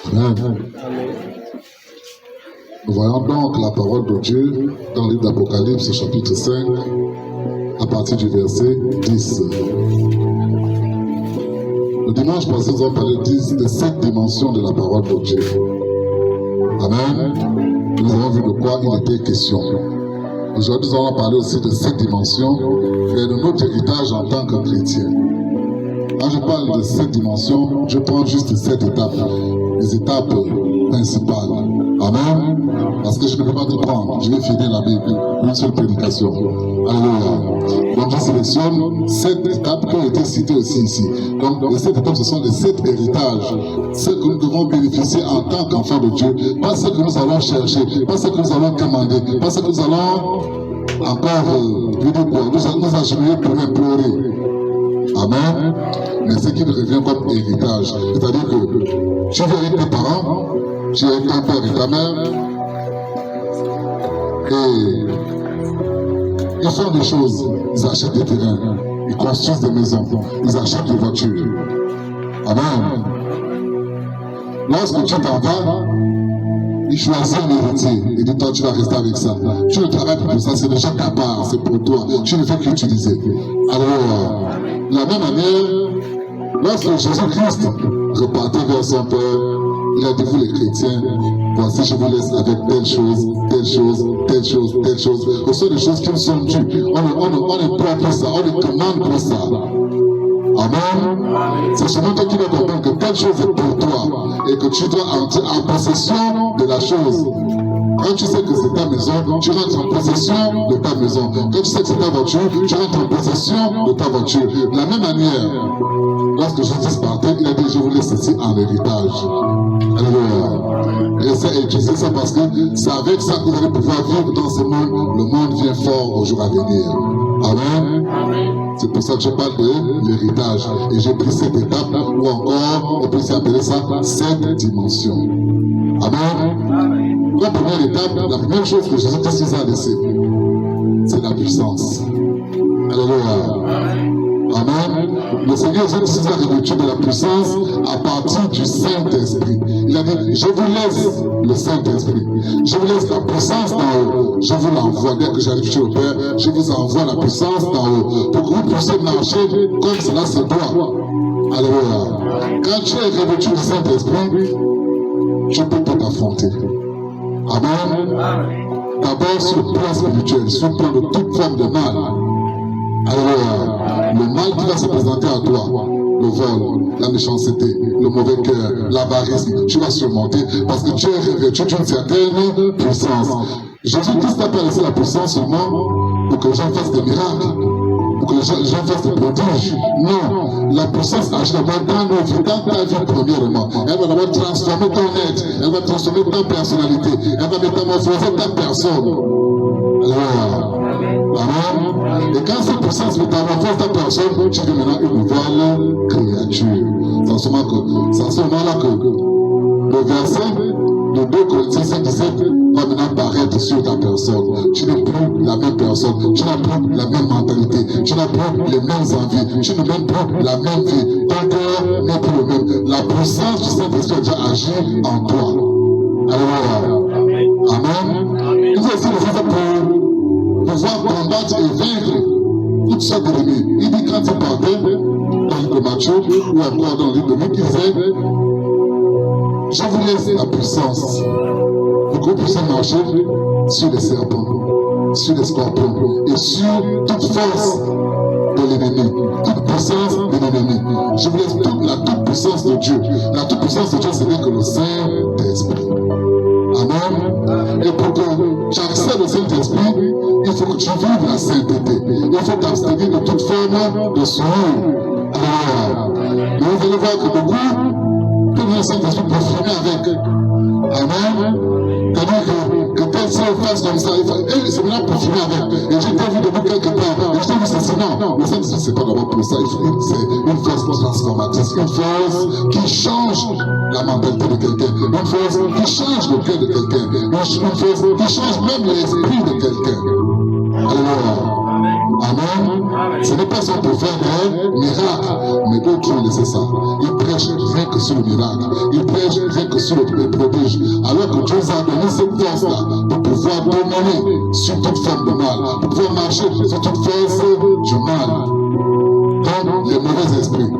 Amen. Nous voyons donc la parole de Dieu dans le livre d'Apocalypse, chapitre 5, à partir du verset 10. Le dimanche passé, nous avons parlé de 7 dimensions de la parole de Dieu. Amen. Nous avons vu de quoi il était question. Aujourd'hui, nous allons parler aussi de 7 dimensions et de notre héritage en tant que chrétien. Quand je parle de 7 dimensions, je prends juste 7 étapes, les étapes principales. Amen. Parce que je ne peux pas tout prendre. Je vais finir la Bible. Une seule prédication. Alléluia. Donc je sélectionne 7 étapes qui ont été citées aussi ici. Donc les 7 étapes, ce sont les 7 héritages. Ceux que nous devons bénéficier en tant qu'enfants de Dieu. Pas ceux que nous allons chercher. Pas ceux que nous allons commander. Pas ceux que nous allons encore nous agenouiller pour implorer. Amen. Mais ce qui nous revient comme héritage. C'est-à-dire que tu vis avec tes parents, tu es avec ton père et ta mère, et ils font des choses. Ils achètent des terrains, ils construisent des maisons, ils achètent des voitures. Amen. Lorsque tu t'en vas, ils choisissent un héritier et dit toi tu vas rester avec ça. Tu ne travailles pas pour ça, c'est déjà ta part, c'est pour toi. Tu ne fais qu'utiliser. Alors, de la même manière, lorsque Jésus-Christ repartait vers son Père, il a dit, vous les chrétiens, voici je vous laisse avec telle chose, telle chose, telle chose, telle chose. Ce sont des choses qui nous sont dues. On est prêt pour ça, on est commande pour ça. Amen. C'est seulement toi qui dois comprendre que telle chose est pour toi et que tu dois entrer en possession de la chose. Quand tu sais que c'est ta maison, tu rentres en possession de ta maison. Quand tu sais que c'est ta voiture, tu rentres en possession de ta voiture. De la même manière, lorsque Jésus partait, il a dit, je vous laisse ceci en héritage. Alléluia. Et ça, utilisez ça parce que c'est avec ça que vous allez pouvoir vivre dans ce monde. Le monde vient fort au jour à venir. Amen. C'est pour ça que je parle de l'héritage. Et j'ai pris cette étape, ou encore, on peut s'appeler ça 7 dimensions. Amen. La première étape, la première chose que Jésus nous a laissée, c'est la puissance. Alléluia. Amen. Le Seigneur Jésus a revêtu de la puissance à partir du Saint-Esprit. Il a dit, je vous laisse le Saint-Esprit. Je vous laisse la puissance d'en haut. Je vous l'envoie. Dès que j'arrive chez le Père, je vous envoie la puissance d'en haut. Pour que vous puissiez marcher comme cela se doit. Alléluia. Quand tu es revêtu du Saint-Esprit, tu peux tout affronter. Amen. D'abord sur le plan spirituel, sur le plan de toute forme de mal. Alléluia. Le mal qui va se présenter à toi, le vol, la méchanceté, le mauvais cœur, l'avarice, tu vas surmonter parce que tu es revêtu d'une certaine puissance. Jésus-Christ n'a pas laissé la puissance seulement pour que les gens fassent des miracles, pour que les gens fassent des prodiges. Non, la puissance agit d'abord dans nos vies, dans ta vie premièrement. Elle va d'abord transformer ton être, elle va transformer ta personnalité, elle va métamorphoser ta personne. Alléluia. Amen. Et quand cette puissance métamorphose ta personne, tu deviens maintenant une nouvelle créature. C'est en ce moment-là que le verset de 2 Corinthiens 5:17 va maintenant apparaître sur ta personne. Tu n'es plus la même personne, tu n'as plus la même mentalité, tu n'as plus les mêmes envies, tu n'as même plus la même vie. Ton cœur n'est plus le même. La puissance du Saint-Esprit a déjà agi en toi. Alléluia. Amen. Il faut aussi les autres pour pouvoir combattre et vaincre toutes sortes d'ennemis. Il dit quand il partait dans le livre de Matthieu ou encore dans le livre de Luc, il disait, je vous laisse la puissance pour que vous puissiez marcher sur les serpents, sur les scorpions et sur toute force de l'ennemi, toute puissance de l'ennemi. Je vous laisse toute puissance de Dieu. La toute puissance de Dieu, c'est que le Saint-Esprit. Amen. Et pour que tu accèdes au Saint-Esprit, il faut que tu vives la sainteté. Il faut t'abstenir de toute forme de souillure. Mais vous allez voir que beaucoup prennent le Saint-Esprit pour fumer avec. Amen. C'est-à-dire que tel seul fasse comme ça, c'est maintenant pour fumer avec. Et j'ai déjà vu depuis quelque part. Et je t'ai vu ceci. Non, le Saint-Esprit, c'est pas d'abord pour ça. C'est une force transformatrice, une force qui change la mentalité de quelqu'un, une force qui change le cœur de quelqu'un, une force qui change même l'esprit de quelqu'un. Alléluia. Amen. Ce n'est pas ça pour faire des miracles, mais d'autres ont laissé ça. Ils prêchent rien que sur le miracle. Ils prêchent rien que sur le prodige. Alors que Dieu nous a donné cette force-là pour pouvoir dominer sur toute forme de mal, pour pouvoir marcher sur toute force du mal, comme les mauvais esprits.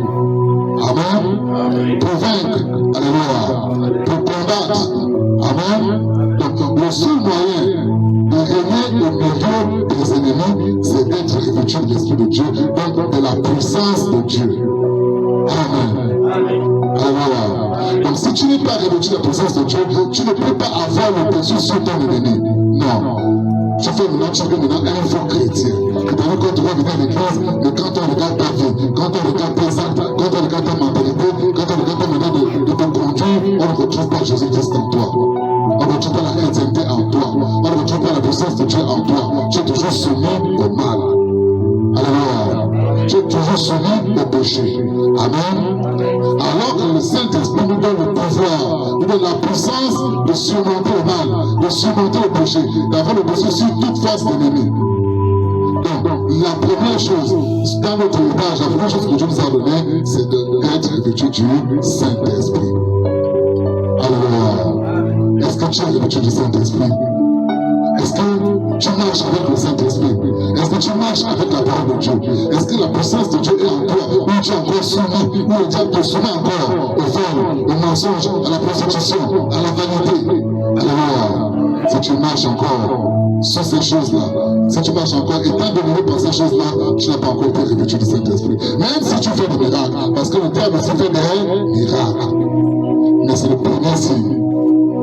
Amen. Pour vaincre, alléluia, pour combattre. Amen. Donc le seul moyen de régner au milieu des ennemis, c'est d'être revêtu de l'Esprit de Dieu, donc de la puissance de Dieu. Amen. Alléluia. Donc si tu n'es pas revêtu de la puissance de Dieu, tu ne peux pas avoir le dessus sur ton ennemi. Non. Tu fais maintenant un faux chrétien. C'est-à-dire quand tu vas venir à l'église, mais quand on regarde ta vie, quand on regarde tes actes, quand on regarde ta mentalité, quand on regarde ta manière de te conduire, on ne retrouve pas Jésus-Christ en toi. On ne retrouve pas la chrétienté en toi. On ne retrouve pas la puissance de Dieu en toi. Tu es toujours soumis au mal. Alléluia. Tu es toujours soumis au péché. Amen. Alors que le Saint-Esprit nous donne le pouvoir, nous donne la puissance de surmonter le mal, de surmonter le péché, d'avoir le dessus sur toute force d'ennemi. Donc, la première chose, dans notre héritage, la première chose que Dieu nous a donnée, c'est d'être revêtu du Saint-Esprit. Alléluia. Est-ce que tu es revêtu du Saint-Esprit? Est-ce que tu marches avec le Saint-Esprit? Est-ce que tu marches avec la parole de Dieu? Est-ce que la puissance de Dieu est en toi? Ou tu es encore soumis? Ou le diable te soumet encore au vol, au mensonge, à la prostitution, à la vanité? Alléluia. Si tu marches encore sur ces choses-là, si tu marches encore étant dominé par ces choses-là, tu n'as pas encore été revêtu du Saint-Esprit. Même si tu fais des miracles, parce que le diable aussi fait des miracles. Mais c'est le premier signe.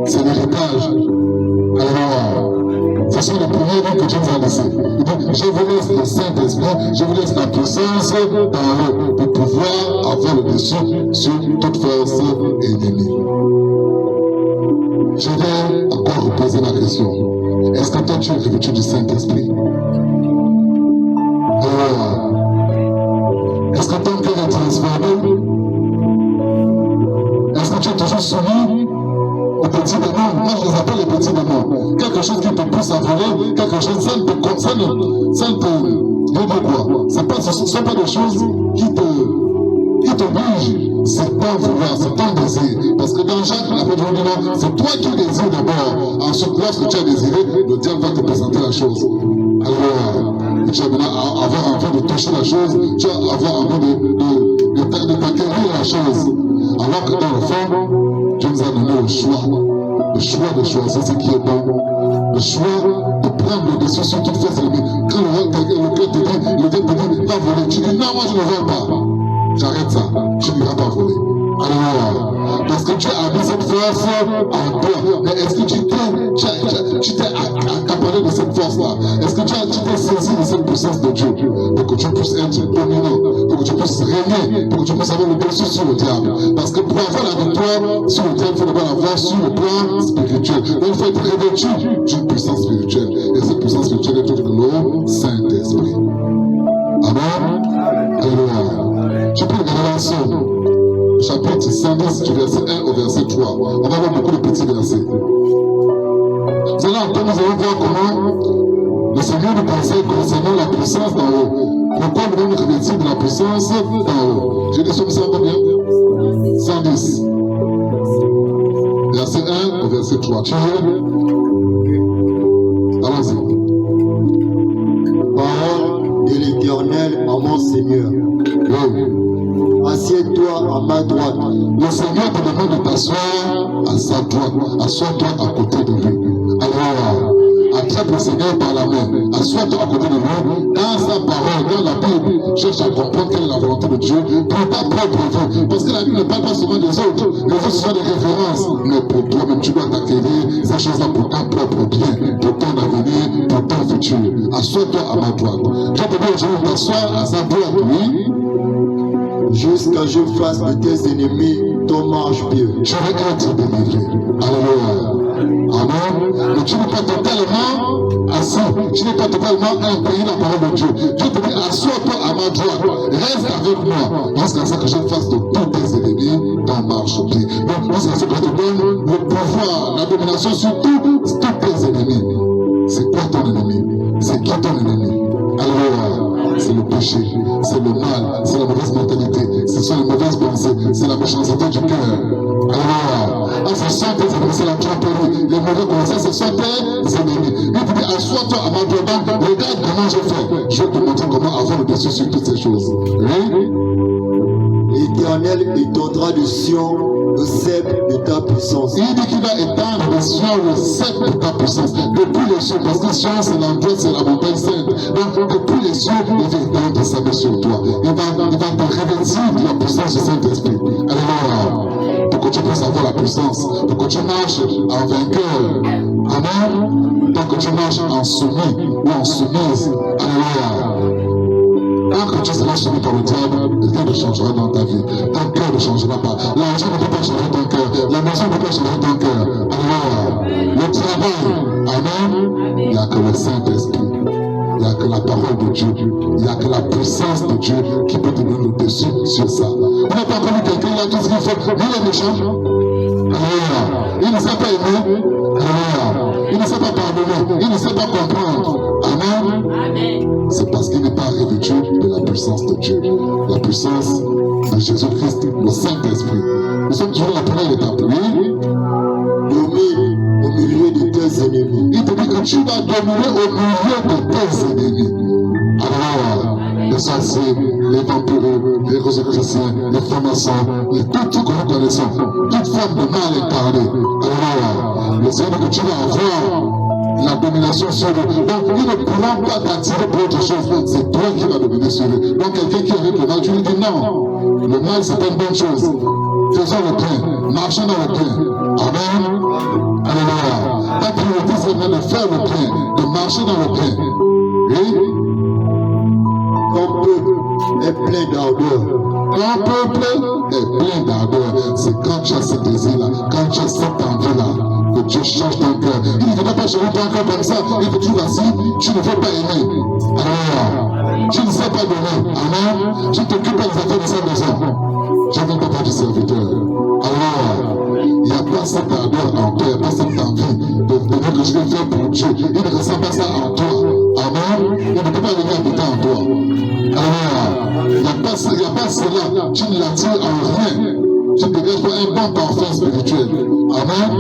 C'est l'héritage. Alléluia. Ce sont les premiers livres que Dieu nous a laissés. Il dit, je vous laisse le Saint-Esprit, je vous laisse la puissance dans eux pour pouvoir avoir le dessus sur toute force ennemie. Je vais encore reposer la question. Est-ce que toi tu es revêtu du Saint-Esprit? Est-ce que ton cœur est transformé? Est-ce que tu es toujours soumis aux petits démons? Moi je les appelle les petits démons. Quelque chose qui te pousse à voler, quelque chose, ça ne te quoi? Ce ne sont pas des choses qui t'obligent. C'est ton vouloir, c'est ton désir. Parce que dans Jacques, la Bible dit non, c'est toi qui désires d'abord. Ensuite, lorsque tu as désiré, le diable va te présenter la chose. Alors, tu vas maintenant avoir envie de toucher la chose, tu vas avoir envie d'acquérir la chose. Alors que dans le fond, Dieu nous a donné le choix de choisir ce qui est bon, le choix de prendre le dessus sur toute force ennemie. Quand le cœur te dit, le diable te dit, pas voler, tu dis non, moi je ne vole pas. J'arrête ça, tu n'iras pas voler. Alléluia. Parce que Dieu a mis cette force en toi. Mais est-ce que tu t'es accaparé de cette force-là? Est-ce que tu t'es saisi de cette puissance de Dieu pour que tu puisses être dominant, pour que tu puisses régner, pour que tu puisses avoir le dessus sur le diable? Parce que pour avoir la victoire sur le diable, il faut d'abord l'avoir sur le plan spirituel. Donc il faut être revêtu d'une puissance spirituelle. Et cette puissance spirituelle est toute de le Saint-Esprit. Amen. Alléluia. Tu peux regarder la Somme, chapitre 110, du verset 1 au verset 3. On va voir beaucoup de petits versets. Vous allez entendre, nous allons voir comment le Seigneur nous conseille concernant la puissance d'en haut. Pourquoi nous devons nous revêtir de la puissance d'en haut? J'ai dit Somme 100 combien? 110. Verset 1 au verset 3. Tu veux? Allons-y. Parole de l'Éternel à mon Seigneur. Oui. Assieds-toi à ma droite. Le Seigneur te demande de t'asseoir à sa droite. Assois-toi à côté de lui. Alors, attrape le Seigneur par la main. Assois-toi à côté de lui. Dans sa parole, dans la Bible, cherche à comprendre quelle est la volonté de Dieu pour ta propre vie. Parce que la Bible ne parle pas souvent des autres. Les autres sont des références. Mais pour toi-même, tu dois t'acquérir ces choses-là pour ton propre bien, pour ton avenir, pour ton futur. Assois-toi à ma droite. Je te dis aujourd'hui, t'asseoir à sa droite, oui. Jusqu'à ce que je fasse de tes ennemis ton marche-pied. Je vais être délivré. Alléluia. Amen. Mais tu n'es pas totalement assis. Tu n'es pas totalement imprégné la parole de Dieu. Dieu te dit, assois-toi à ma droite. Reste avec moi. Jusqu'à ce que je fasse de tous tes ennemis ton marche-pied. Donc, jusqu'à ce que je te donne le pouvoir, la domination sur tous tes ennemis. C'est quoi ton ennemi? C'est qui ton ennemi? Alléluia. C'est le péché, c'est le mal, c'est la mauvaise mentalité, ce sont les mauvaises pensées, c'est la méchanceté du cœur. Alléluia. Ah, ce sont tes ennemis, c'est la tromperie. Les mauvais conseils, ce sont tes ennemis. Il te dit, assois-toi à ma droite, regarde comment je fais. Je vais te montrer comment avoir le dessus sur toutes ces choses. Oui? L'Éternel étendra de Sion le sceptre de ta puissance. Il dit qu'il va étendre de Sion le sceptre de ta puissance. Depuis les cieux, parce que Sion c'est l'endroit, c'est la montagne sainte. Donc depuis les cieux, il va étendre sa main sur toi. Il va te revêtir de la puissance du Saint-Esprit. Alléluia. Pour que tu puisses avoir la puissance. Pour que tu marches en vainqueur. Amen. Tant que tu marches en soumis ou en soumise. Alléluia. Tant que tu seras soumis par le diable, rien ne changera dans ta vie. Ton cœur ne changera pas. L'argent ne peut pas changer ton cœur. La maison ne peut pas changer ton cœur. Alléluia. Le travail. Amen. Il n'y a que le Saint-Esprit. Il n'y a que la parole de Dieu. Il n'y a que la puissance de Dieu qui peut te donner le dessus sur ça. On n'a pas connu quelqu'un, il a tout ce qu'il faut. Mais il est méchant. Alléluia. Il ne sait pas aimer. Alléluia. Il ne sait pas pardonner. Il ne sait pas comprendre. Amen. C'est parce qu'il n'est pas revêtu de la puissance de Dieu. La puissance de Jésus-Christ, le Saint-Esprit. Nous sommes toujours à la première étape. Oui. Domine au milieu de tes ennemis. Il te dit que tu vas dominer au milieu de tes ennemis. Alléluia. Les sorciers, les vampires, les rosicruciens, les francs-maçons, tout que nous connaissons, toute forme de mal incarné. Alléluia. Le Seigneur que tu vas avoir la domination sur eux. Donc, ils ne pourront pas t'attirer pour autre chose. C'est toi qui vas dominer sur eux. Donc, quelqu'un qui est avec le mal, tu lui dis non. Le mal, c'est pas une bonne chose. Faisons le bien. Marchons dans le bien. Amen. Alléluia. Ta priorité, c'est de faire le bien, de marcher dans le bien. Oui? Ton peuple est plein d'ardeur. Ton peuple est plein d'ardeur. C'est quand tu as ce désir-là, quand tu as cette envie-là, que Dieu change ton cœur. Il ne veut pas changer ton cœur comme ça. Il est toujours assis. Tu ne veux pas aimer. Alléluia. Tu ne sais pas donner. Amen. Tu t'occupes des affaires de sa maison. Je viens de faire du serviteur. Alléluia. Il n'y a pas cette ardeur en toi. Il n'y a pas cette envie de dire que je vais faire pour Dieu. Il ne ressent pas ça en toi. Amen. Il ne peut pas venir habiter en toi. Alléluia. Il n'y a pas cela. Tu ne l'attires en rien. Tu ne deviens pas un bon parfum spirituel. Amen.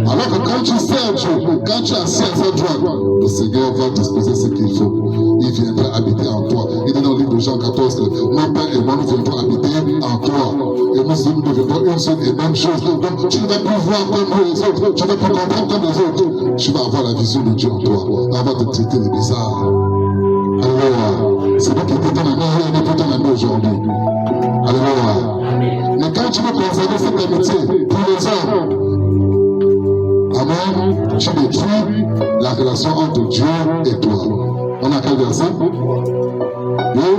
Alors que quand tu sers Dieu, quand tu es assis à sa droite, le Seigneur va disposer ce qu'il faut. Il viendra habiter en toi. Il dit dans le livre de Jean 14 que mon Père et moi nous viendrons habiter en toi. Et nous deviendrons une seule et même chose. Donc tu ne vas plus voir comme les autres. Tu ne vas plus comprendre comme les autres. Tu vas avoir la vision de Dieu en toi. On va te traiter les bizarres. Alléluia. C'est lui qui était ton ami hier, il n'est plus ton ami aujourd'hui. Alléluia. Mais quand tu veux conserver cette amitié pour les hommes, amen, tu détruis la relation entre Dieu et toi. On a quel verset? Oui.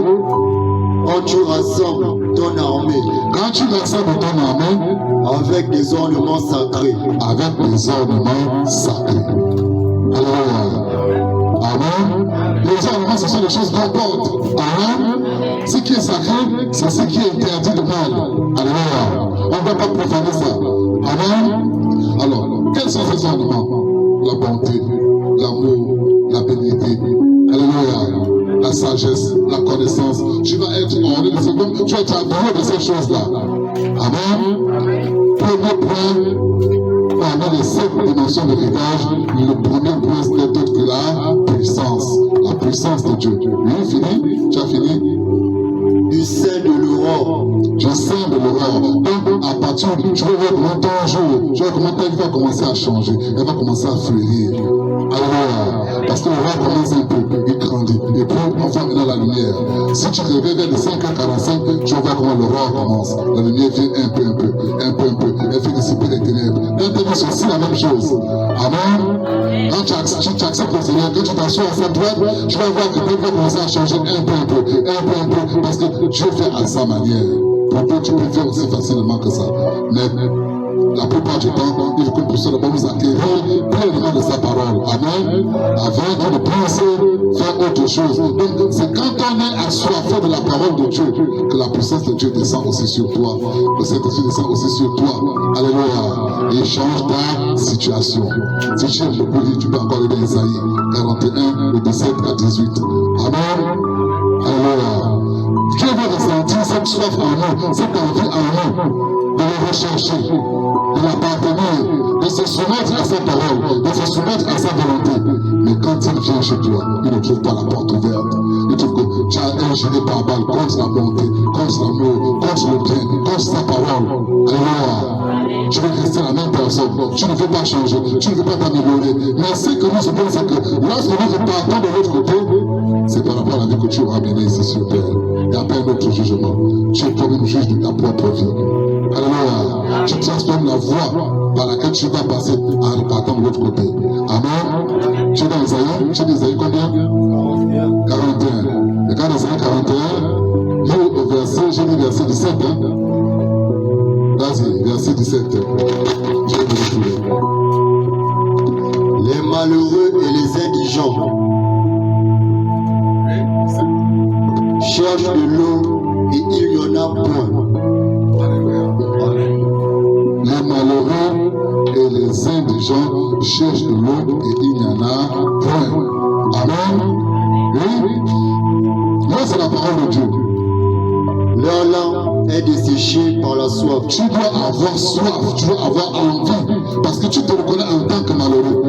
Quand tu rassembles ton armée. Quand tu rassembles ton armée. Avec des ornements sacrés. Avec des ornements sacrés. Alléluia. Amen. Les ornements, ce sont des choses rapportes. Amen. Ce qui est sacré, c'est ce qui est interdit de mal. Alléluia. On ne va pas profaner ça. Amen. Alors, quels sont ces ornements? La bonté, l'amour, la bénédiction. Alléluia. La sagesse, la connaissance. Tu vas être orné de ces choses. Tu vas être habillé de ces choses-là. Amen. Premier point, parmi les 7 dimensions de l'héritage, le premier point, c'est d'autre que la puissance. La puissance de Dieu. Oui, fini? Tu as fini? Du sein de l'aurore. Du sein de l'aurore. Donc, à partir de tu vas voir comment ton jour, tu vas voir comment ta vie va commencer à changer. Elle va commencer à fleurir. Alléluia. Parce que l'aurore commence un peu, il grandit. Et puis, on voit maintenant la lumière. Si tu réveilles vers les 5h45, tu vas voir comment l'aurore commence. La lumière vient un peu. Elle fait dissiper les ténèbres. Dans ta vie, c'est aussi la même chose. Amen. Quand tu acceptes le Seigneur, quand tu t'assois à sa droite, tu vas voir que ta vie va commencer à changer un peu. Parce que Dieu fait à sa manière. Pour toi, tu peux faire aussi facilement que ça. Mais la plupart du temps, il faut que pour cela, nous acquérir pleinement de sa parole. Amen. Avant de penser faire autre chose. Donc, c'est quand on est assoiffé de la parole de Dieu que la puissance de Dieu descend aussi sur toi. Le Saint-Esprit descend aussi sur toi. Alléluia. Et change ta situation. Si tu aimes beaucoup, tu peux encore aller dans Isaïe 41, de 17 à 18. Amen. Alléluia. Alléluia. Dieu veut ressentir cette soif en nous, cette envie en nous de le rechercher, de l'appartenir, de se soumettre à sa parole, de se soumettre à sa volonté. Mais quand il vient chez toi, il ne trouve pas la porte ouverte. Il trouve que tu as un gilet pare-balles contre la bonté, contre l'amour, contre le bien, contre sa parole. Alléluia. Tu veux rester la même personne, tu ne veux pas changer, tu ne veux pas t'améliorer. Mais ce que nous savons, c'est que lorsque nous partons de l'autre côté, c'est par rapport à la vie que tu auras menée ici sur terre. Il n'y a pas un autre jugement. Tu es toi-même juge de ta propre vie. Alléluia. Tu transformes la voie par laquelle tu vas passer en repartant de l'autre côté. Amen. Tu es dans Isaïe, tu es dans Isaïe combien? 41. Regarde Isaïe 41, lis au verset, j'ai lu verset 17. Vas-y, verset 17. Je vais te retrouver. Les malheureux et les indigents cherchent de l'eau et il n'y en a point. Les malheureux et les indigents cherchent de l'eau et il n'y en a point. Amen. Oui. Là, c'est la parole de Dieu. Leur langue est desséchée par la soif. Tu dois avoir soif, tu dois avoir envie, parce que tu te reconnais en tant que malheureux.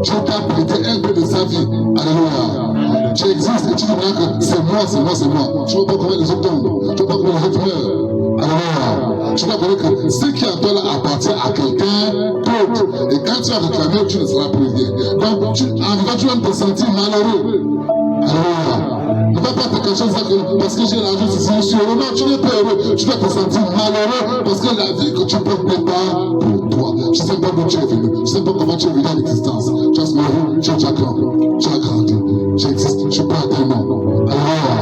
Dieu t'a prêté un peu de sa vie. Alléluia. Tu existes et tu dis que c'est moi, c'est moi, c'est moi. Tu ne vois pas comment les autres tombent, tu ne vois pas comment les autres meurent. Alléluia. Tu dois connaître que ce qui est en toi là appartient à quelqu'un d'autre. Et quand tu vas réclamer, tu ne seras plus rien. Donc, en vivant, tu vas te sentir malheureux. Alléluia. Ne va pas te cacher ça parce que j'ai l'argent, c'est sûr. Non, tu n'es pas heureux. Tu vas te sentir malheureux parce que la vie que tu portes n'est pas pour toi. Tu ne sais pas d'où tu es venu. Tu ne sais pas comment tu es venu à l'existence. Tu as ce marié, tu as grandi. Tu existes, tu portes un nom. Alléluia.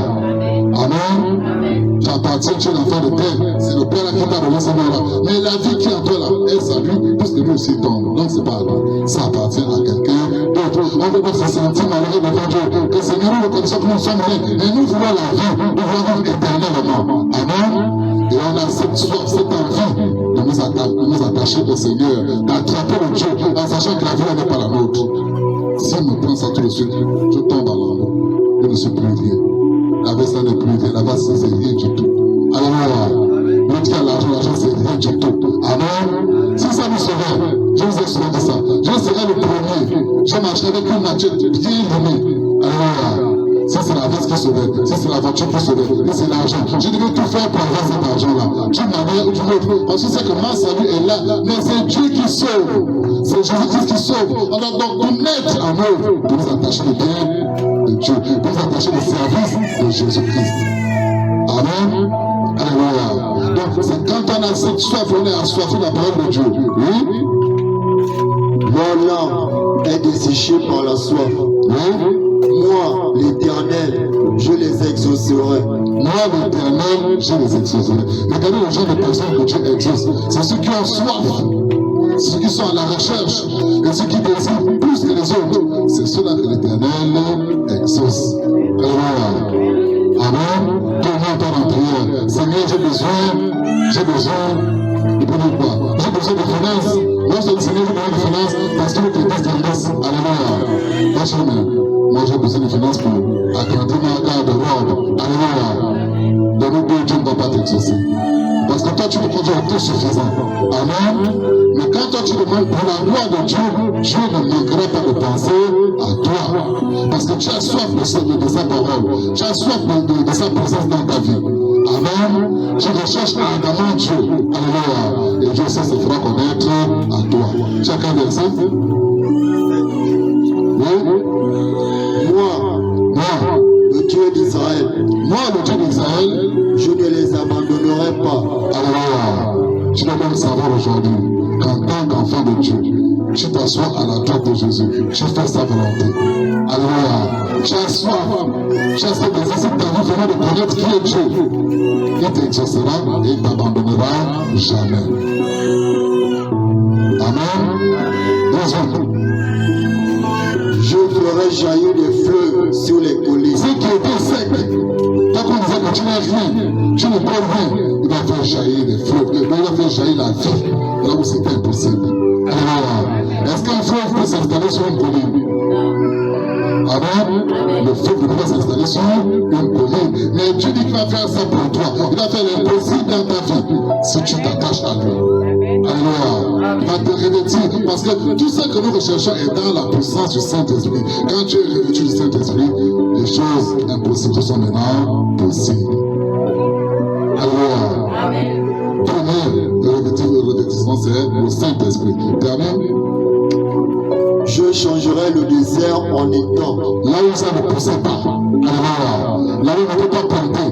Amen. Tu appartiens, tu es l'enfant de Père. C'est le Père là qui t'a donné ce nom-là. Mais la vie qui est en toi là, elle s'allume puisque lui aussi tombe. Donc c'est pas à toi. Ça appartient à quelqu'un d'autre. On ne peut pas se sentir malheureux devant Dieu. Que Seigneur, nous reconnaissons que nous sommes rien. Mais nous voulons la vie. Nous voulons vivre éternellement. Amen. Et on a cette soif, cette envie de nous attacher au Seigneur, d'attraper le Dieu en sachant que la vie n'est pas la nôtre. S'il me prend ça tout de suite, je tombe à l'amour. Je ne suis plus rien. La vie, ça n'est plus rien. La vie, c'est rien du tout. Alléluia. L'autre qui a l'argent, c'est rien du tout. Amen. Si ça nous sauvait, je vous ai souvent dit ça. Je serai le premier. Je marcherai avec une nature bien aimée. Alléluia. Si c'est la veste qui sauvait, si c'est la voiture qui sauvait, si c'est l'argent, je devais tout faire pour avoir cet argent-là. D'une manière ou d'une autre. Parce que c'est que mon salut est là. Mais c'est Dieu qui sauve. C'est Jésus-Christ qui sauve. On doit donc nous mettre en œuvre pour nous attacher le bien de Dieu, pour nous attacher le service de Jésus-Christ. Amen. Alléluia. Donc, c'est quand on a cette soif, on est assoiffé de la parole de Dieu. Oui. Leur langue est desséchée par la soif. Oui. Moi, l'Éternel, je les exaucerai. Moi, l'Éternel, je les exaucerai. Regardez le genre de personnes que Dieu exauce. C'est ceux qui ont soif, ceux qui sont à la recherche, et ceux qui désirent plus que les autres. C'est ceux-là que l'Éternel exauce. Alléluia. Amen. Tout le monde est en prière. Seigneur, j'ai besoin de quoi? J'ai besoin de finances. Moi, je dis Seigneur, j'ai besoin de finances parce que tu es grandesse. Alléluia. Moi, j'ai besoin de finances pour agrandir ma garde-robe. Alléluia. De nous deux, Dieu ne va pas t'exaucer. Parce que toi, tu veux conduire autosuffisant. Amen. Mais quand toi, tu demandes pour la gloire de Dieu, Dieu ne manquera pas de penser à toi. Parce que tu as soif de sa parole. Tu as soif de sa présence dans ta vie. Amen. Tu recherches ardemment Dieu. Alléluia. Et Dieu sait se fera connaître à toi. Tu as qu'un verset? Oui. Moi, le Dieu d'Israël, moi, le Dieu d'Israël, je ne les abandonnerai pas. Alléluia. Tu dois même savoir aujourd'hui qu'en tant qu'enfant de Dieu, tu t'assois à la droite de Jésus. Tu fais sa volonté. Alléluia. Tu as soif. Tu as ce désir, cette envie vraiment de connaître qui est Dieu. Il t'exaucera et il ne t'abandonnera jamais. Amen. Deuxième. Je ferai jaillir des fleuves sur les collines. Ce qui était sec, tant qu'on disait que tu n'es rien, tu ne peux rien, il va faire jaillir des fleuves, il va faire jaillir la vie, là où c'était impossible. Alléluia. Est-ce qu'un fleuve peut s'installer sur une colline? Amen. Le feu ne peut pas s'installer sur une colline. Mais Dieu dit qu'il va faire ça pour toi. Il va faire l'impossible dans ta vie si tu t'attaches à lui. Alléluia. Il va te revêtir. Parce que tout ce que nous recherchons est dans la puissance du Saint-Esprit. Quand tu es revêtu du Saint-Esprit, les choses impossibles sont maintenant possibles. Alléluia. Premier revêtissement, c'est le Saint-Esprit. Dernier. Je changerai le désert en étang. Là où ça ne poussait pas. Alléluia. Là où on ne peut pas planter.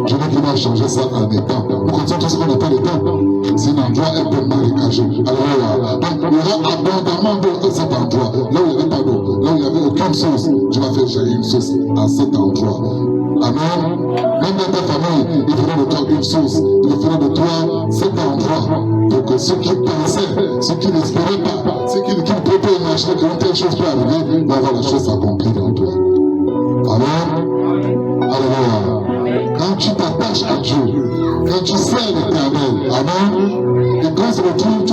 Je veux qu'il va changer ça en étang. Nous continuons tous qu'on appelle étang. C'est un endroit un peu marécageux. Alléluia. Donc il y aura abondamment d'eau à cet endroit. Là où il n'y avait pas d'eau. Là où il n'y avait aucune source. Je vais faire jaillir une source à cet endroit. Amen. Même dans ta famille, il fera de toi une source. Il fera de toi cet endroit. Pour que ceux qui pensaient, ceux qui n'espéraient pas, ceux qui ne pouvaient pas imaginer qu'une telle chose peut arriver, vont voir la chose s'accomplir dans toi. Amen. Alléluia. Quand tu t'attaches à Dieu, quand tu sers l'Éternel, amen, et quand tu te retrouves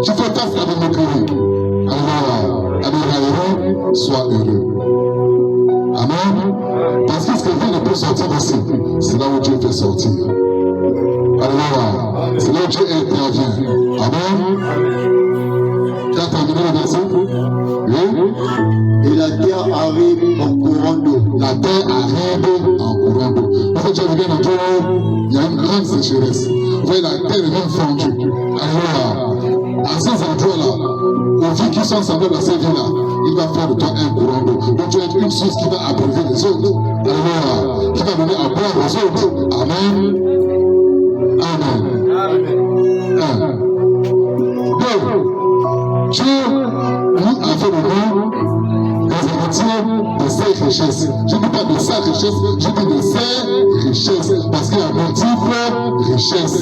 tu fais face à des moqueries. Alléluia. À des railleries, sois heureux. Amen. Parce que ce que Dieu ne peut sortir aussi, c'est là où Dieu fait sortir. Alléluia. C'est là où Dieu intervient. Amen. Tu as terminé le verset? Oui. Et la terre arrive en courant d'eau. La terre arrive en courant d'eau. Vous savez, tu regardes autour, il y a une grande sécheresse. Vous voyez, la terre est même fondue. Alléluia. À ces endroits-là, aux vies qui sont semblables à ces vies-là, il va faire de toi un courant d'eau. Donc tu vas être une source qui va abreuver les autres. Alléluia. Qui va donner à boire aux autres. Amen. Amen. Un. Deux. Dieu nous a fait de nous des héritiers de ses richesses. Je ne dis pas de sa richesse, je dis de ses richesses. Parce qu'il y a un motif richesse.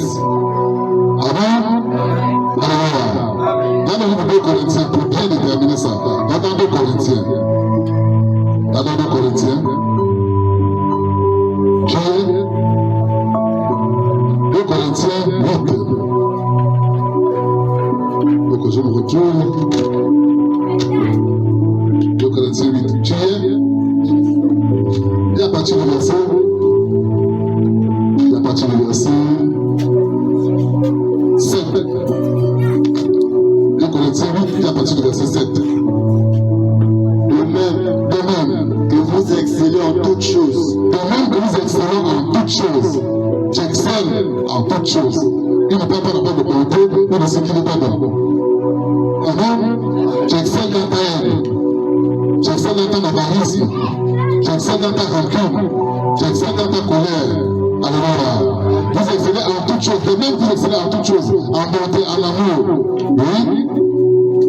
Amen. Alléluia. Dans le livre de Corinthiens, pour bien déterminer ça, dans 2 Corinthiens, dans 2 Corinthiens, qui est 2 Corinthiens 8. Donc je me retrouve. 2 Corinthiens 8. Qui est? Et à partir du verset. Et à partir du verset 7. 2 Corinthiens 8, et à partir du verset 7. De même que vous excellez en toutes choses. De même que nous excellons en toutes choses. J'excelle en toutes choses. Il ne parle pas d'abord de beauté, mais de ce qui n'est pas bon. J'excelle dans ta haine. J'excelle dans ton avarisme. J'excelle dans ta rancune. J'excelle dans ta colère. Alléluia. Vous excellez en toutes choses. De même que vous excellez en toutes choses. En bonté, en amour. Oui.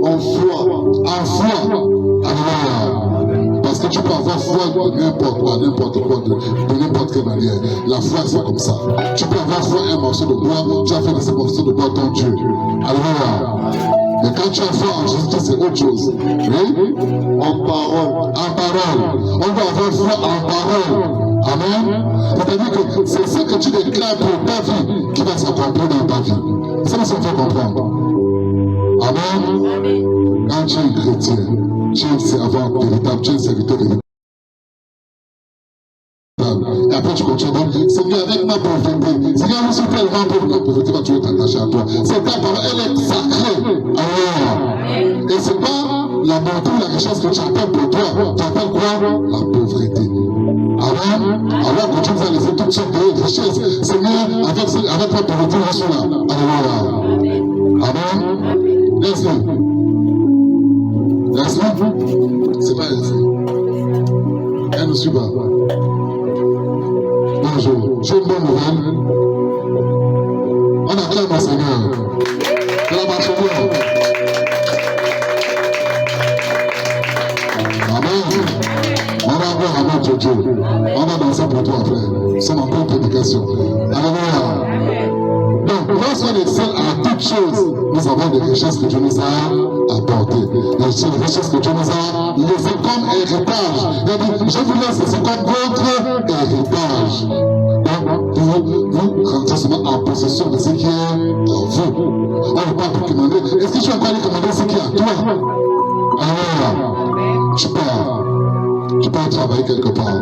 En foi. En foi. Alléluia. Parce que tu peux avoir foi de n'importe quoi, de n'importe quelle manière. La foi, c'est comme ça. Tu peux avoir foi un morceau de bois, tu as fait de ce morceau de bois ton Dieu. Alléluia. Mais quand tu as foi en Jésus, c'est autre chose. Oui? En parole. En parole. On doit avoir foi en parole. Amen. C'est-à-dire que c'est ce que tu déclares pour ta vie qui va s'accomplir dans ta vie. Ça, ça fait comprendre. Amen. Quand tu es chrétien, tu es un servant véritable, tu es un serviteur véritable. Et après tu continues donc, Seigneur, avec ma pauvreté, Seigneur, je suis tellement pauvre, la pauvreté va toujours t'attacher à toi. C'est ta parole, elle est sacrée. Alors, et c'est pas la bonté ou la richesse que tu appelles pour toi, tu appelles quoi? La pauvreté. Amen. Alors que tu nous as laissé toutes sortes de richesses, Seigneur, avec la pauvreté, je suis là. Alléluia. Amen. Laisse-le. Laisse-le. C'est pas Leslie. Elle ne suit pas. Bonjour, j'ai une bonne nouvelle. On acclame le Seigneur. De la marche bien. Amen. On va avoir un autre Dieu. On va danser pour toi après. Nous sommes en pleine prédication. Alléluia. Donc, lorsqu'on excelle à toutes choses, nous avons des richesses que Dieu nous a apportées. Les richesses que Dieu nous a laissées comme héritage. Il a dit, je vous laisse, c'est comme votre héritage. Donc, vous rentrez seulement en possession de ce qui est en vous. On ne peut pas te commander. Est-ce que tu vas pas aller commander ce qui est à toi? Alléluia. Tu pars. travailler quelque part.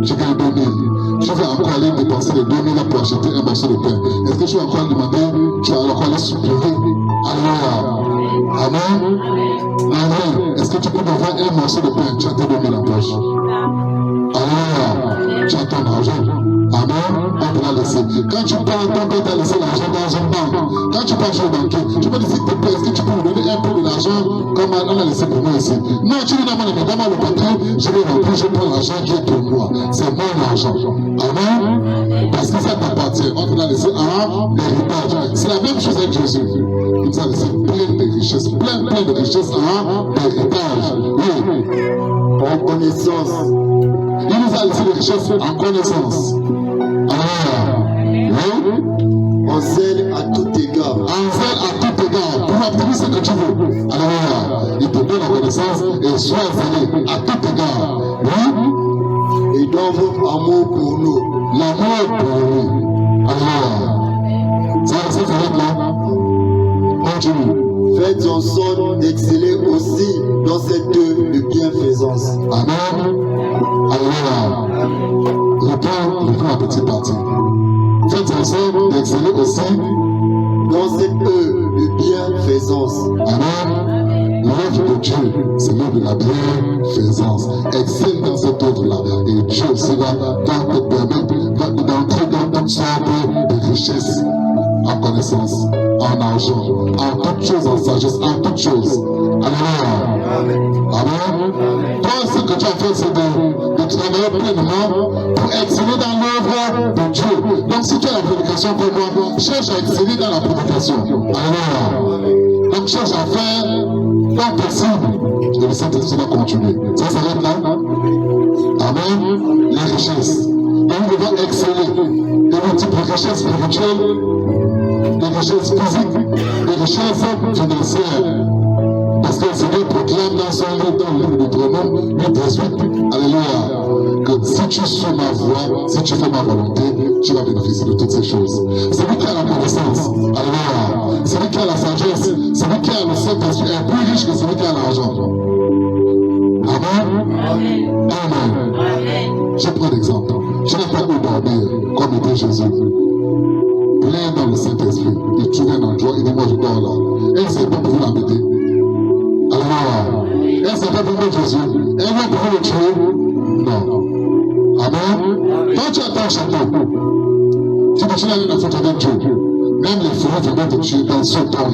Tu gagnes 2000. Tu vas encore aller dépenser les 2000 pour acheter un morceau de pain. Est-ce que tu vas encore demander, tu vas encore aller supplier? Alléluia. Amen. Amen. Est-ce que tu peux avoir un morceau de pain? Tu as tes 2000 en poche. Alléluia. Tu as ton argent. Amen. On te l'a laissé. Quand tu pars, ton père t'a laissé l'argent dans une banque. Quand tu pars chez le banquier, tu peux dire, s'il te plaît, est-ce que tu peux me donner un peu de l'argent comme on a laissé pour moi ici? Non, tu dis, donne-moi le papier, je vais remplir, je prends l'argent qui est pour moi. C'est mon argent. Amen. Parce que ça t'appartient. On te l'a laissé en héritage. C'est la même chose avec Jésus. Il nous a laissé plein de richesses, plein de richesses en héritage. Oui. En connaissance. Il nous a laissé des richesses en connaissance. Oui. En zèle à tout égard. En zèle à tout égard. Pour obtenir ce que tu veux. Alléluia. Il te donne la connaissance et sois zélé à tout égard. Oui. Et dans votre amour pour nous. L'amour pour nous. Alléluia. Ça s'arrête là. Continue. Faites en sorte d'exceller aussi dans cette œuvre de bienfaisance. Amen. Alléluia. Reprends la petite partie. Faites en sorte d'exceller aussi dans cette œuvre de bienfaisance. Amen. L'œuvre de Dieu, c'est l'œuvre de la bienfaisance. Excelle dans cette œuvre-là. Et Dieu aussi va te permettre d'entrer dans toutes sortes de richesses, en connaissance, en argent, en toutes choses, en sagesse, en toutes choses. Alléluia. Amen. Toi, ce que tu as fait, c'est de travailler pleinement pour exceller dans l'œuvre de Dieu. Donc, si tu as la prédication pour moi, cherche à exceller dans la prédication. Alléluia. Donc, cherche à faire tant possible. Et le Saint-Esprit va continuer. Ça s'arrête là. Amen. Les richesses. Donc, on va exceller. Et multiplier richesses spirituelles, les richesses physiques, les richesses financières. Parce que le Seigneur proclame dans son livre, dans le livre de Deutéronome 8:18, alléluia, que si tu suis ma voie, si tu fais ma volonté, tu vas bénéficier de toutes ces choses. C'est lui qui a la connaissance, alléluia. C'est lui qui a la sagesse, c'est lui qui a le Saint-Esprit, est plus riche que celui qui a l'argent. Amen. Amen. Je prends l'exemple. Tu n'as pas où dormir, comme était Jésus. Plein dans le Saint-Esprit. Il trouve un endroit, il dit, moi je dors là. Et il ne sait pas pour l'embêter. Alléluia. Est-ce que vous pouvez Jésus? Elle va pouvoir le tuer? Non. Amen. Quand tu attends château, tu peux aller dans la faute avec Dieu. Même les fourrures vont te tuer dans son temps.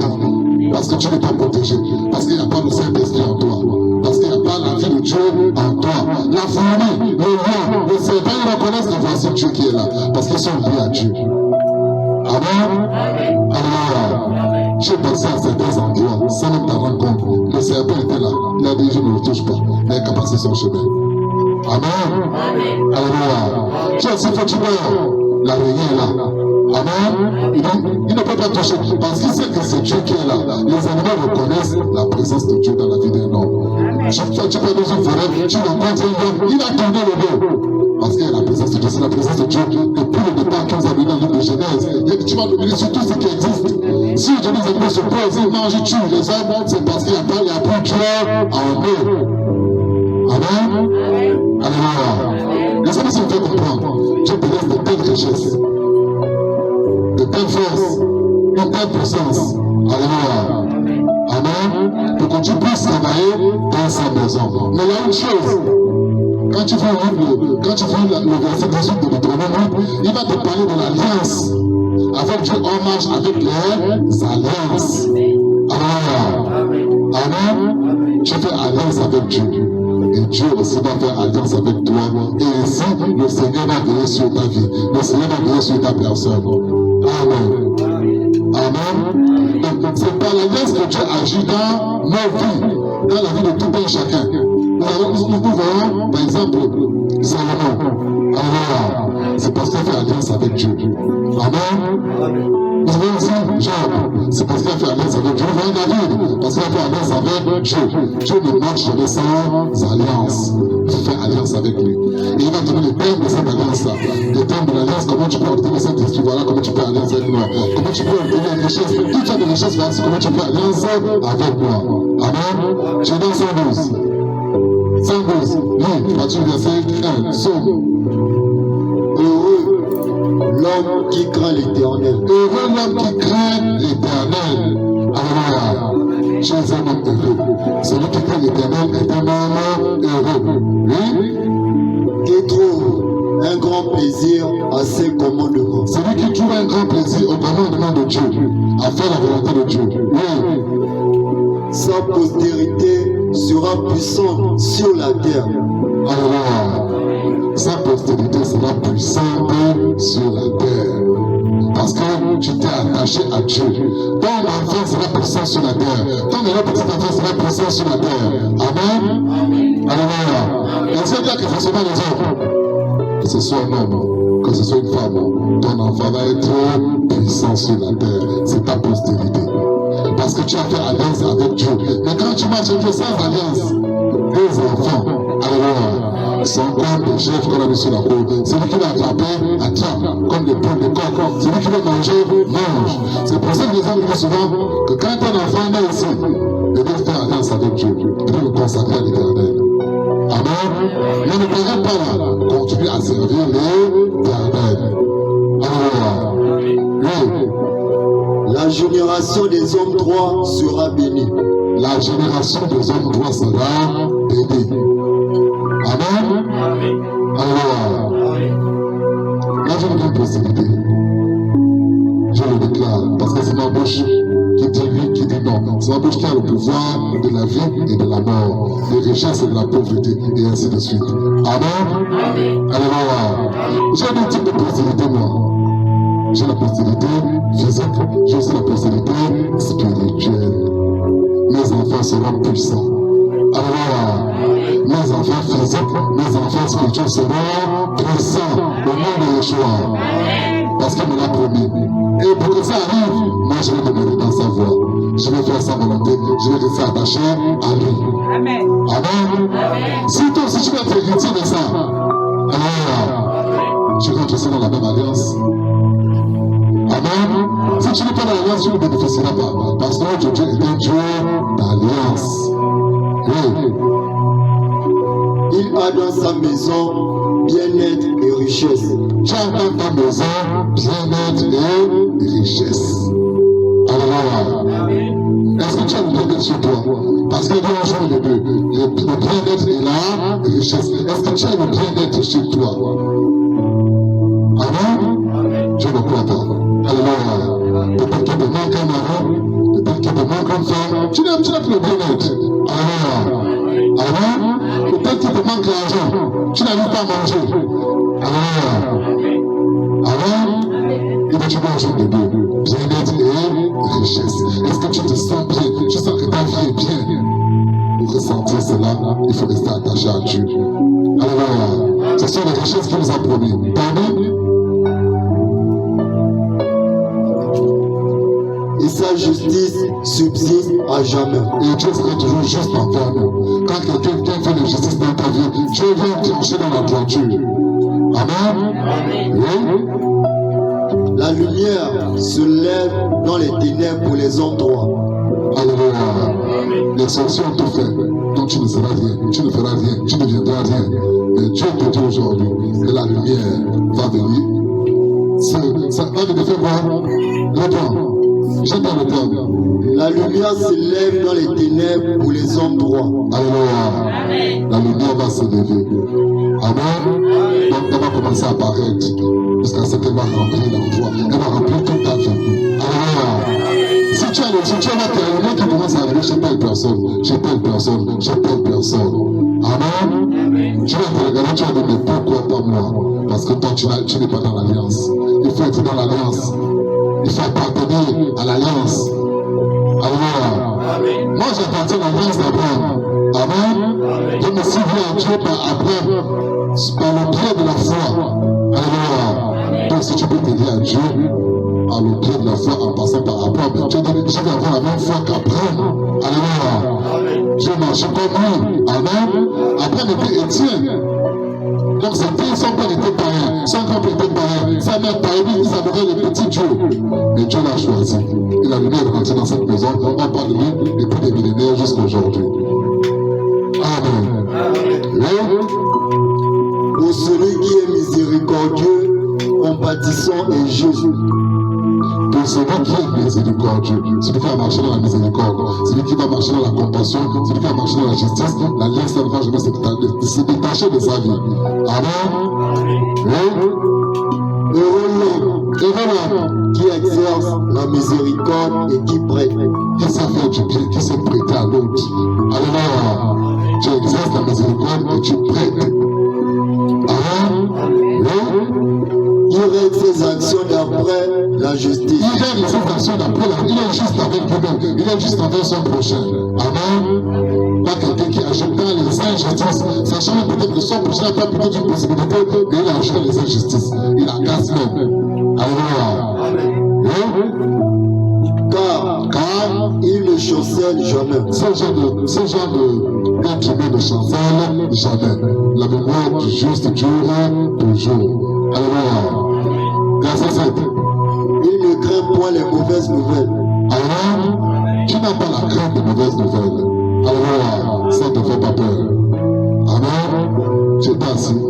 Parce que tu n'es pas protégé. Parce qu'il n'y a pas le Saint-Esprit en toi. Parce qu'il n'y a pas la vie de Dieu en toi. La fourmi, le lion, le serpent, ils reconnaissent que voici Dieu qui est là. Parce qu'ils sont liés à Dieu. Amen. Alléluia. J'ai passé à certains endroits sans même t'en rendre compte. Le serpent était là. Il a dit, je ne le touche pas. Mais il a passé son chemin. Amen. Alléluia. Tu as aussi fatigué. L'araignée est là. Amen. Il ne peut pas toucher. Parce qu'il sait que c'est Dieu qui est là. Les animaux reconnaissent la présence de Dieu dans la vie d'un homme. Tu peux dans une forêt, tu rencontres un homme, il a tourné le dos. Parce qu'il y a la présence de Dieu. C'est la présence de Dieu depuis le départ qui nous a donné dans le livre de Genèse. Et tu vas dominer sur tout ce qui existe. Si Dieu nous a mis se pose, il mange, il tue les hommes, c'est parce qu'il n'y a plus Dieu en eux. Amen. Alléluia. Laissez-moi si vous faites comprendre. Dieu te laisse de telles richesses, de telles forces, une telle puissance. Alléluia. Amen. Pour que tu puisses travailler dans sa maison. Mais il y a une chose. Quand tu fais le verset 18 de Deutéronome, il va te parler de l'alliance. Avec Dieu, on marche avec les alliances. Alléluia. Amen. Tu fais alliance avec Dieu. Et Dieu aussi va faire alliance avec toi. Et ainsi, le Seigneur va veiller sur ta vie. Le Seigneur va veiller sur ta personne. Amen. Amen. Donc, c'est par l'alliance que Dieu agit dans nos vies, dans la vie de tout un chacun. Nous voyons, par exemple, Salomon. Alléluia. C'est parce qu'il a fait alliance avec Dieu. Amen. Nous voyons aussi Job. C'est parce qu'il a fait alliance avec Dieu. Nous voyons David. Parce qu'il a fait alliance avec Dieu. Dieu ne marche jamais sans alliance. Il fait alliance avec lui. Et il va donner les thèmes de cette alliance-là. Les thèmes de l'alliance, comment tu peux obtenir cette esprit. Voilà comment tu peux alliance avec moi. Comment tu peux obtenir une richesse. Tout genre de richesse, voilà comment tu peux alliance avec moi. Amen. Tu es dans son 12. 112. Lis, partir du verset 1. Psaume. Heureux l'homme qui craint l'Éternel. Heureux l'homme qui craint l'Éternel. Alléluia. Tu es un homme heureux. Celui qui craint l'Éternel est un homme heureux. Oui? Qui trouve un grand plaisir à ses commandements. Celui qui trouve un grand plaisir au commandement de Dieu, à faire la volonté de Dieu. Oui. Sa postérité sera puissante sur la terre. Alléluia. Sa postérité sera puissante sur la terre. Parce que tu t'es attaché à Dieu. Ton enfant sera puissant sur la terre. Ton petit enfant sera puissant sur la terre. Amen. Alléluia. Et c'est là que forcément les hommes, que ce soit un homme, que ce soit une femme, ton enfant va être puissant sur la terre. C'est ta postérité. Parce que tu as fait alliance avec Dieu. Mais quand tu marches avec Dieu sans alliance, tes enfants, alléluia, sont comme des chefs qu'on a mis sur la côte. Celui qui va attraper, attrape, comme des poules de coq. Celui qui va manger, mange. C'est pour ça que les hommes disent souvent que quand un enfant naît ici, il doit faire alliance avec Dieu. Il doit le consacrer à l'Éternel. Amen. Mais ne t'arrête pas là. Continue à servir l'Éternel. Alléluia. Oui. La génération des hommes droits sera bénie. La génération des hommes droits sera bénie. Amen. Alléluia. Là, je ne veux pas possibilité. Je le déclare. Parce que c'est ma bouche qui dit oui, qui dit non. C'est ma bouche qui a le pouvoir de la vie et de la mort, des richesses et de la pauvreté, et ainsi de suite. Amen. Alléluia. J'ai deux types de possibilités, moi. J'ai la postérité physique, j'ai aussi la postérité spirituelle. Mes enfants seront puissants. Alléluia. Mes enfants physiques, mes enfants spirituels seront puissants au nom de Yeshua. Parce qu'il me l'a promis. Et pour que ça arrive, moi je vais demeurer dans sa voie. Je vais faire sa volonté, je vais rester attaché à lui. Amen. Amen. Si toi aussi tu vas être héritier de ça, alléluia, tu rentres aussi dans la même alliance. Amen. Si tu n'es pas dans l'alliance, tu ne bénéficieras pas. Parce que notre Dieu est un Dieu d'alliance. Oui. Il a dans sa maison bien-être et richesse. Tu as dans ta maison bien-être et richesse. Alléluia. Est-ce que tu as le bien-être chez toi? Parce qu'il y a un jour les deux. Le bien-être et la richesse. Est-ce que tu as le bien-être chez toi? Amen. Je ne crois pas. Alléluia. Peut-être qu'il te manque un mari, peut-être qu'il te manque une femme. Tu n'as plus le bien-être. Alléluia. Amen. Peut-être qu'il te manque l'argent. Tu n'arrives pas à manger. Alléluia. Amen. Et puis tu dois un jour de deux. Bien-être et richesse. Est-ce que tu te sens bien? Tu sens que ta vie est bien? Pour ressentir cela, il faut rester attaché à Dieu. Alléluia. Ce sont les richesses qu'il nous a promis. Amen. Et sa justice subsiste à jamais. Et Dieu sera toujours juste envers nous. Quand quelqu'un fait la justice dans ta vie, Dieu vient trancher dans la droiture. Amen. Oui. La lumière se lève dans les ténèbres pour les hommes droits. Alléluia. Les sorciers ont tout fait. Donc tu ne seras rien, tu ne feras rien, tu ne deviendras rien. Mais Dieu te dit aujourd'hui que la lumière va venir. Ça va venir faire quoi? Réponds. J'entends le terme. La lumière se lève dans les ténèbres pour les hommes droits. Alléluia. La lumière va se lever. Amen. Donc elle va commencer à apparaître. Jusqu'à ce qu'elle va remplir l'endroit. Elle va remplir toute ta vie. Alléluia. Si tu as le mot qui commence à arriver chez telle personne, chez telle personne, chez telle personne. Amen. Tu vas te regarder, tu vas dire, mais pourquoi pas moi? Parce que toi, tu n'es pas dans l'alliance. Il faut être dans l'alliance. Il faut appartenir à l'alliance. Alléluia. Moi, j'appartiens à l'alliance d'Abraham. Amen. Je me suis vu à Dieu par Abraham, par le pied de la foi. Alléluia. Donc, si tu peux t'aider à Dieu, à le pied de la foi en passant par Abraham, tu dis, je vais avoir la même foi qu'Abraham. Alléluia. Dieu marche comme lui. Amen. Abraham était Étienne. Donc son père était païen, son père était païen, sa mère païenne, il s'adorait le petit Dieu. Mais Dieu l'a choisi. Il a venu rentrer dans cette maison, on parle de lui depuis des millénaires jusqu'à aujourd'hui. Amen. miséricordieux, compatissant et juste. Pour celui qui est miséricordieux, celui qui va marcher dans la miséricorde, celui qui va marcher dans la compassion, celui qui va marcher dans la justice, la lèvre ne va jamais se détacher de sa vie. Amen. Heureux l'homme qui exerce la miséricorde et qui prête. Qui sait faire du bien, qui sait prêter à l'autre. Alléluia. Tu exerces la miséricorde et tu prêtes. Amen. Il règle ses actions d'après la justice. Il règle ses actions d'après la. Il est juste avec lui-même. Il est juste avec son prochain. Amen. Pas quelqu'un qui agit dans les injustices, sachant peut-être que son prochain n'a pas peut-être une possibilité, mais il agit dans les injustices. Il agace même. Alléluia. Car il ne chancelle jamais. Ce genre d'être humain ne chancelle jamais. La mémoire du juste dure toujours. Alléluia. Verset 7. Il ne craint point les mauvaises nouvelles. Amen. Tu n'as pas la crainte des mauvaises nouvelles. Alléluia. Ça ne te fait pas peur. Amen. J'étais assis.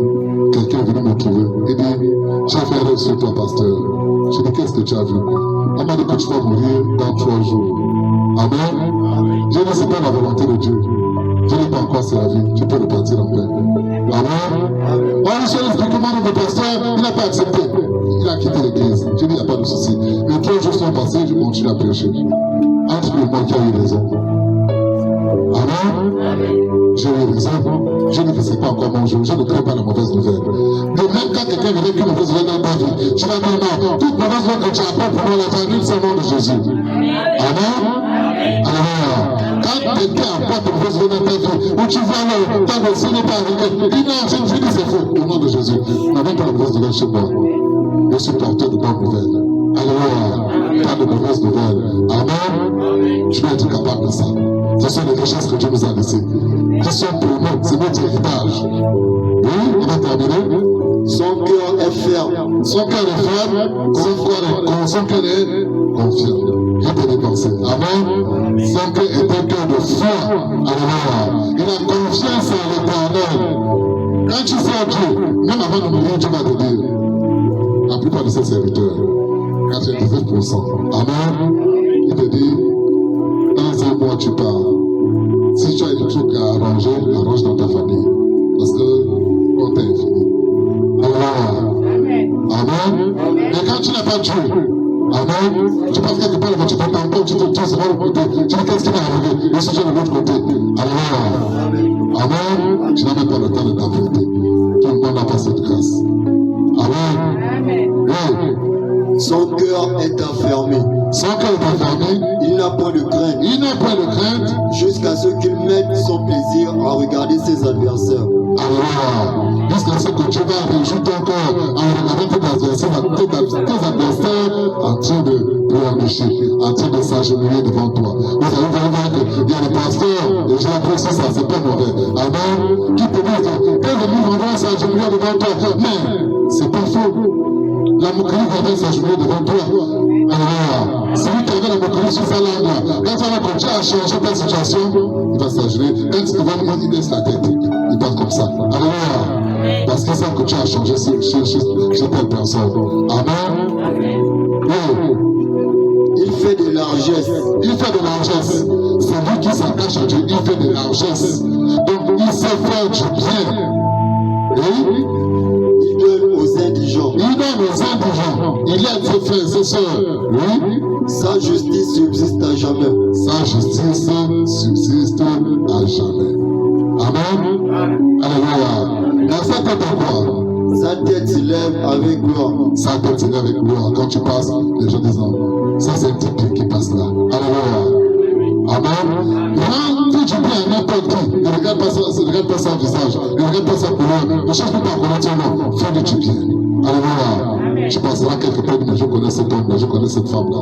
Quelqu'un est venu me trouver. Il dit, j'ai fait un rêve sur toi, pasteur. J'ai dit, qu'est-ce que tu as vu? On m'a dit que tu vas mourir dans 3 jours. Amen. J'ai dit, c'est pas la volonté de Dieu. Je n'ai pas encore servi. Tu peux repartir en paix. Amen. On lui a expliqué comment le pasteur, il n'a pas accepté. Il a quitté l'église. J'ai dit, il n'y a pas de souci. Mais 3 jours sont passés, je continue à prêcher. Entre lui et moi qui a eu raison. Amen. J'ai eu raison. Je ne sais pas encore mon jour. Je ne crains pas la mauvaise nouvelle. De même, quand quelqu'un vient avec une mauvaise nouvelle dans ta vie, tu vas dire non. Toute mauvaise nouvelle que tu apprends pour moi, la famille, c'est le nom de Jésus. Amen. Alléluia. Quand quelqu'un apporte une mauvaise nouvelle dans ta vie, où tu vois le temps de ce n'est pas arrivé, dis non, je dis c'est faux. Au nom de Jésus. N'avons pas la mauvaise nouvelle chez moi. Je suis porteur de bonnes nouvelles. Alléluia. Pas de mauvaises nouvelles. Amen. Tu dois être capable de ça. Ce sont les richesses que Dieu nous a laissées. Qui sont pour nous, c'est notre héritage. Oui, on va terminer. Son cœur est ferme. Son cœur est ferme, son cœur est confiant. Il peut dépenser. Amen. Son cœur est un cœur de foi. Alléluia. Il a confiance en l'Éternel. Quand tu sais Dieu, même avant de mourir, Dieu va te dire. La plupart de ses serviteurs, 99%. Amen. Il te dit, dans un mois tu pars. Si tu as des trucs à arranger, arrange dans ta famille. Parce que on t'a infini. Amen. Amen. Mais quand tu n'as pas Dieu, amen, tu passes quelque part, tu t'entends, tu te tournes sur l'autre côté. Tu dis qu'est-ce qui va arriver? Le sujet de l'autre côté. Alléluia. Amen. Tu n'as même pas le temps de t'affronter. Tout le monde n'a pas cette grâce. Amen. Oui. Son cœur est enfermé. Son cœur est enfermé. Il n'a pas de crainte. Il n'a pas de crainte. Jusqu'à ce qu'il mette son plaisir à regarder ses adversaires. Alléluia. Jusqu'à ce que tu vas réjouir ton cœur en regardant tes adversaires en train de pleurnicher, en train de s'agenouiller devant toi. Vous allez voir qu'il y a des pasteurs, et j'ai apprécié ça, c'est pas mauvais. Amen. Qui te disent que tes ennemis vont s'agenouiller devant toi. Mais c'est pas faux. La moquerie va s'agenouiller devant toi. Alléluia. Celui qui avait la moquerie sur sa langue, quand ça va continuer à changer ta situation, il va s'agenouiller. Quand tu te vois, il baisse la tête. Il passe comme ça. Alléluia. Parce qu'il sait que tu as changé chez telle personne. Amen. Oui. Il fait de largesse. Il fait de largesse. C'est lui qui s'attache à Dieu. Il fait de largesse. Donc il sait faire du bien. Oui. Il donne aux indigents. Il donne aux indigents. Il aide ses frères et ses sœurs. Oui. Sa justice subsiste à jamais. Sa justice subsiste à jamais. Amen. Alléluia. Dans sa tête à quoi? Sa tête s'élève avec gloire. Sa tête s'élève avec gloire. Quand tu passes, les gens disent ça c'est un petit qui passe là. Alléluia. Amen. Rends du bien à n'importe qui. Ne regarde pas son visage. Ne regarde pas sa couleur. Ne cherche pas à connaître son nom. Fais du bien. Alléluia. Tu passeras quelque part, mais je connais cet homme-là, je connais cette femme-là.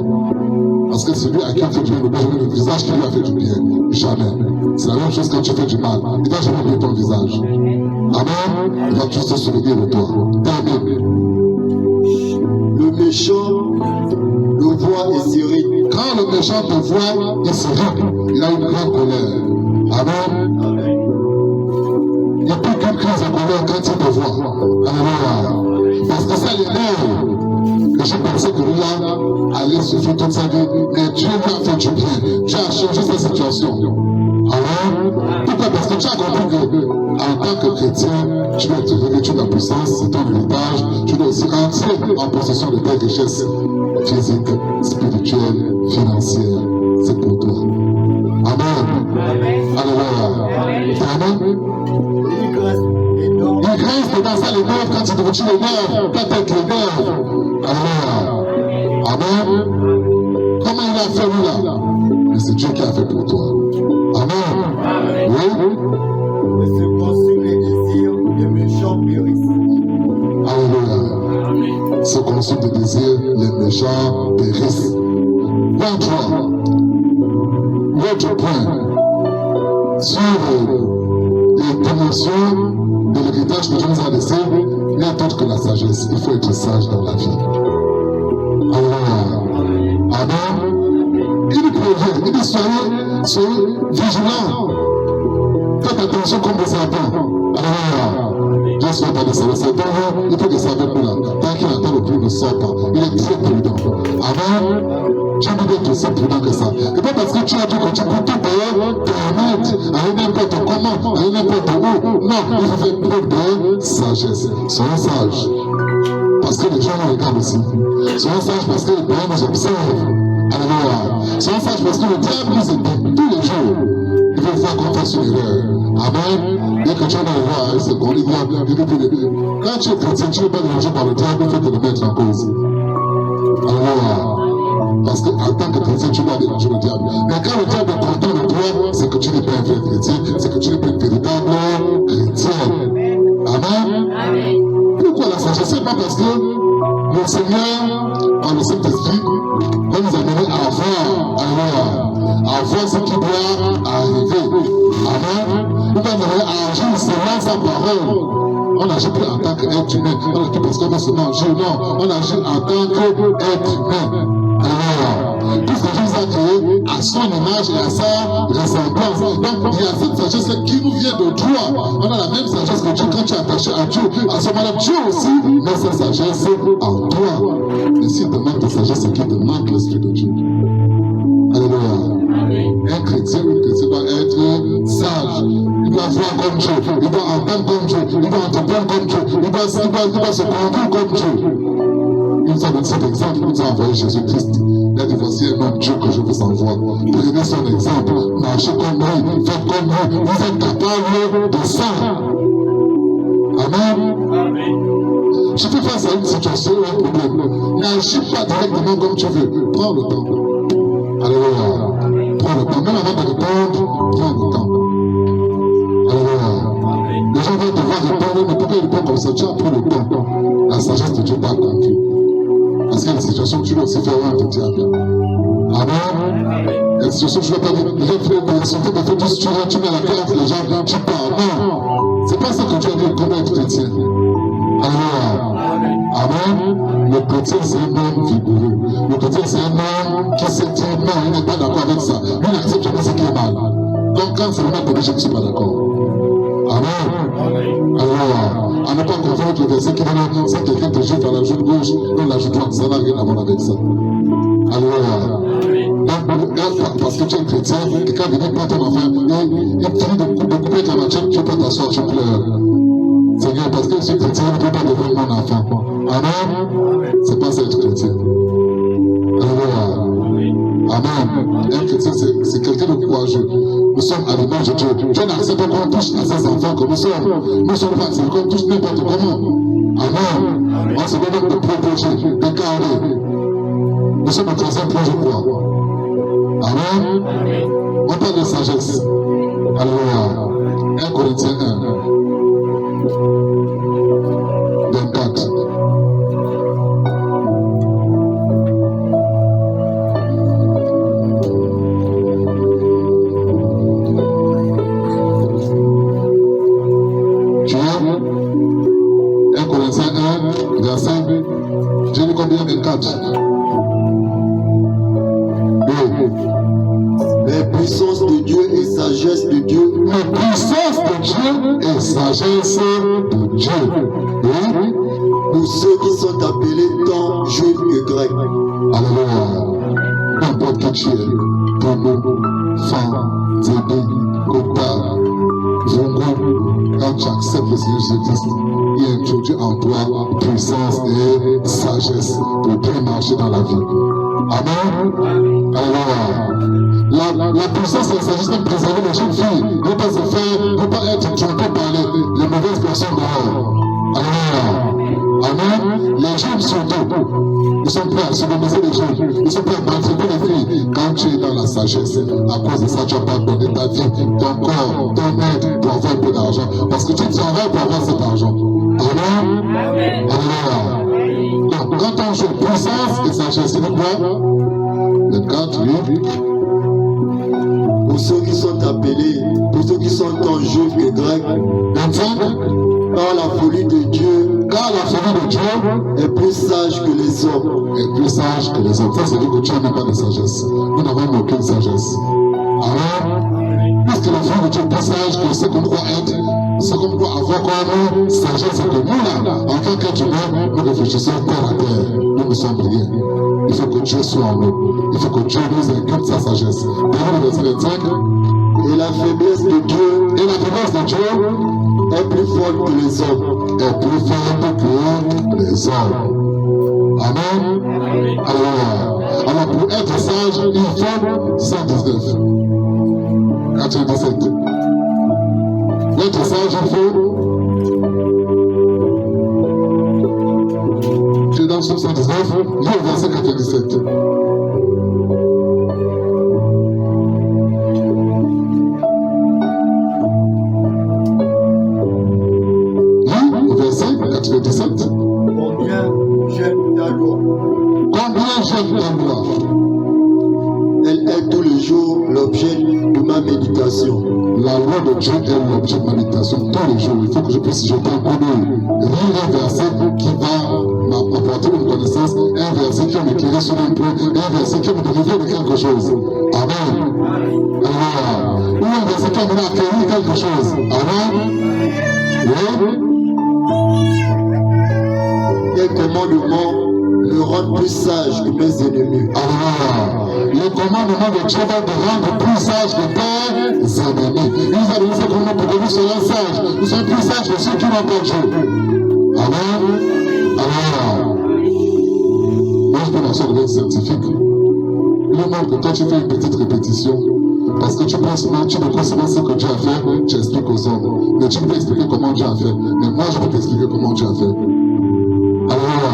Parce que celui à qui on fait du bien, le visage qui lui a fait du bien. Jamais. C'est la même chose quand tu fais du mal. Il ne va jamais oublier ton visage. Amen. Il va tous se souvenir de toi. Amen. Le méchant le voit et s'irrite. Quand le méchant te voit, il s'irrite. Il a une grande colère. Amen. Il n'y a plus qu'une crise de colère quand il te voit. Alléluia. Parce que ça l'énerve. Et je pensais que lui allait souffrir toute sa vie. Mais Dieu lui a fait du bien. Dieu a changé sa situation. Alors, pourquoi? Parce que tu as compris que en tant que chrétien, tu dois te revêtir de la puissance, c'est ton héritage. Tu dois aussi rentrer en possession de tes richesses physiques, spirituelles, financières. C'est pour toi. Amen. Alléluia. Amen. Il reste dans ça les nerfs quand tu te retires les nerfs, quand tu es les nerfs. Alléluia. Amen. Comment il a fait lui là? Mais c'est Dieu qui a fait pour toi. Amen. Oui. Et se consume les désirs, les méchants périssent. Alléluia. Se consume des désirs, les méchants périssent. Point 3. L'autre point sur les dimensions de l'héritage que Dieu nous a laissé, il n'y a d'autre que la sagesse. Il faut être sage dans la vie. Alléluia. Amen. Il prévient, il dit soyez vigilants. Faites attention comme des serpents. Alléluia. Dieu soit dans les serpents. Il faut que ça avec nous là. Tant qu'il attend le plus ne sort pas. Il est très prudent. Amen. Dieu nous d'être aussi prudent que ça. Et pas parce que tu as dit que tu peux tout permettre à n'importe comment, à n'importe où. Non, il faut faire preuve de sagesse. Soyez sages. Parce que les gens nous regardent aussi. Soyez sages parce que les parents nous observent. Alléluia. Soyez sages parce que le diable nous aide tous les jours. Il veut voir qu'on fasse une erreur. Amen. Dès que tu en as voir, il se connaît bien. Quand tu es chrétien, tu n'es pas dérangé par le diable, il faut te le mettre en cause. Alléluia. Parce qu'en tant que chrétien, tu dois déranger le diable. Mais quand le diable est content de toi, c'est que tu n'es pas un vrai chrétien, c'est que tu n'es pas une véritable chrétienne. Amen. Amen. Pourquoi la sagesse? C'est pas parce que le Seigneur, par le Saint-Esprit, va nous amener à voir, à voir ce qui doit arriver. Amen. Il va nous amener à agir selon sa parole. On n'agit plus en tant qu'être humain. On n'agit plus parce qu'on va se manger. Non, on agit en tant qu'être humain. Alors, puisque Dieu nous a créé à son image et à sa ressemblance. Donc, il y a cette sagesse qui nous vient de toi. On a la même sagesse que Dieu quand tu es attaché à Dieu. À ce moment-là, Dieu aussi met sa sagesse en toi. Et s'il te manque de sagesse, c'est qu'il te manque l'Esprit de Dieu. Alléluia. Un chrétien, une chrétienne doit être sage. Il doit voir comme Dieu. Il doit entendre comme Dieu. Il doit entreprendre comme Dieu. Il doit se conduire comme Dieu. Il nous a donné cet exemple. Il nous a envoyé Jésus-Christ. Il a dit, voici un homme Dieu que je vous envoie. Prenez son exemple. Marchez comme lui. Faites comme lui. Vous êtes capable de ça. Amen. Je fais face à une situation, un problème. N'agis pas directement comme tu veux. Prends le temps. Alléluia. Prends le temps. Même avant de répondre, prends le temps. Alléluia. Les gens vont devoir répondre, mais pourquoi ils répondent comme ça? Tu as pris le temps. La sagesse de Dieu t'a conquis. Parce qu'il y a des situations que tu dois aussi faire un de diable. Amen. Il y a des situations que tu ne dois pas dire, tu mets la clé entre les gens, tu pars. Non. C'est pas ça que tu as dit, comment être chrétien. Alléluia. Amen. Le chrétien, c'est un homme vigoureux. Le chrétien, c'est un homme qui s'est dit non, il n'est pas d'accord avec ça. Lui, il accepte jamais ce qui est mal. Donc, quand c'est le mal de je ne suis pas d'accord. Amen. Alléluia. À ne pas confondre le verset qui dit c'est quelqu'un te jette à la joue gauche, non, la joue droite, ça n'a rien à voir avec ça. Alléluia. Donc, parce que tu es chrétien, quelqu'un vient prendre ton enfant, il finit de couper avec la machette, tu peux t'asseoir, tu pleures. Seigneur, parce que je suis chrétien, je ne peux pas devenir mon enfant. Amen. C'est pas ça être chrétien. Alléluia. Amen. Un chrétien, c'est quelqu'un de courageux. Nous sommes à l'image de Dieu. Dieu n'accepte pas qu'on touche à ses enfants comme nous sommes. Nous sommes pas acceptés qu'on touche n'importe comment. Amen. On se doit donc de protéger, de garder. Nous sommes au troisième point, je crois. Amen. On parle de sagesse. Alléluia. 1 Corinthiens 1. 24. Tu as 1 Corinthiens 1, verset, j'ai dit combien? 24. Les puissances de Dieu et sagesse de Dieu. Les puissances de Dieu et sagesse de Dieu. Oui. Pour ceux qui sont appelés tant juifs que grecs. Alléluia. N'importe qui tu es, Tono, Fan, Zébi, Kota, Zongo, quand tu acceptes le Seigneur Jésus-Christ, il introduit en toi puissance et sagesse pour bien marcher dans la vie. Amen. Alléluia. La puissance et la sagesse de préserver les jeunes filles, ne pas se faire, ne pas être trompé par les mauvaises personnes dehors. Alléluia. Amen. Les jeunes surtout, ils sont prêts à sodomiser les jeunes, ils sont prêts à maltraiter les filles. Quand tu es dans la sagesse, à cause de ça, tu vas pas donner ta vie, ton corps, ton aide pour avoir un peu d'argent. Parce que tu travailles pour avoir cet argent. Amen. Alléluia. Donc, quand on joue puissance et sagesse, c'est quoi? Le 4, oui. Pour ceux qui sont appelés, pour ceux qui sont tant juifs que grecs, 25. par la folie de Dieu, Car la folie de Dieu est plus sage que les hommes. est plus sage que les hommes. Ça, c'est dire que Dieu n'a pas de sagesse. Nous n'avons aucune sagesse. Amen. Puisque la folie de Dieu est plus sage que ce qu'on doit être, ce qu'on doit avoir comme sagesse, c'est que nous, là, en tant qu'être humain, nous réfléchissons terre à terre. Nous ne sommes rien. Il faut que Dieu soit en nous. Il faut que Dieu nous inculque sa sagesse. Dans le verset 25, Et la faiblesse de Dieu et la faiblesse de Dieu est plus forte que les hommes. est plus forte que les hommes. Amen. Alléluia. Alors pour être sage, il faut 119. 97. Pour être sage, il faut. Tu es dans le 119, lis au verset 97. Lis au verset 97. Combien j'aime ta loi. Combien j'aime ta loi. Elle est tous les jours l'objet de ma méditation. La loi de Dieu est l'objet de ma méditation tous les jours. Il faut que je puisse jeter un coup d'œil, lire un verset qui va m'apporter une connaissance, un verset qui va m'éclairer sur un point, un verset qui va me délivrer de quelque chose. Amen. Alléluia. Ou un verset qui va m'amener à acquérir quelque chose. Amen. Oui. Tes commandements me rendent plus sage que mes ennemis. Alléluia. Le commandement de Dieu va te rendre plus sage que tes ennemis. Il nous a donné ce commandement pour que nous soyons sages. Nous sommes plus sages que ceux qui n'ont pas Dieu. Amen. Alléluia. Moi, je peux m'assurer d'être scientifique. Il montre que quand tu fais une petite répétition, parce que tu penses, tu ne penses pas ce que Dieu a fait, tu expliques aux hommes. Mais tu peux expliquer comment Dieu a fait. Mais moi, je peux t'expliquer comment Dieu a fait. Alléluia.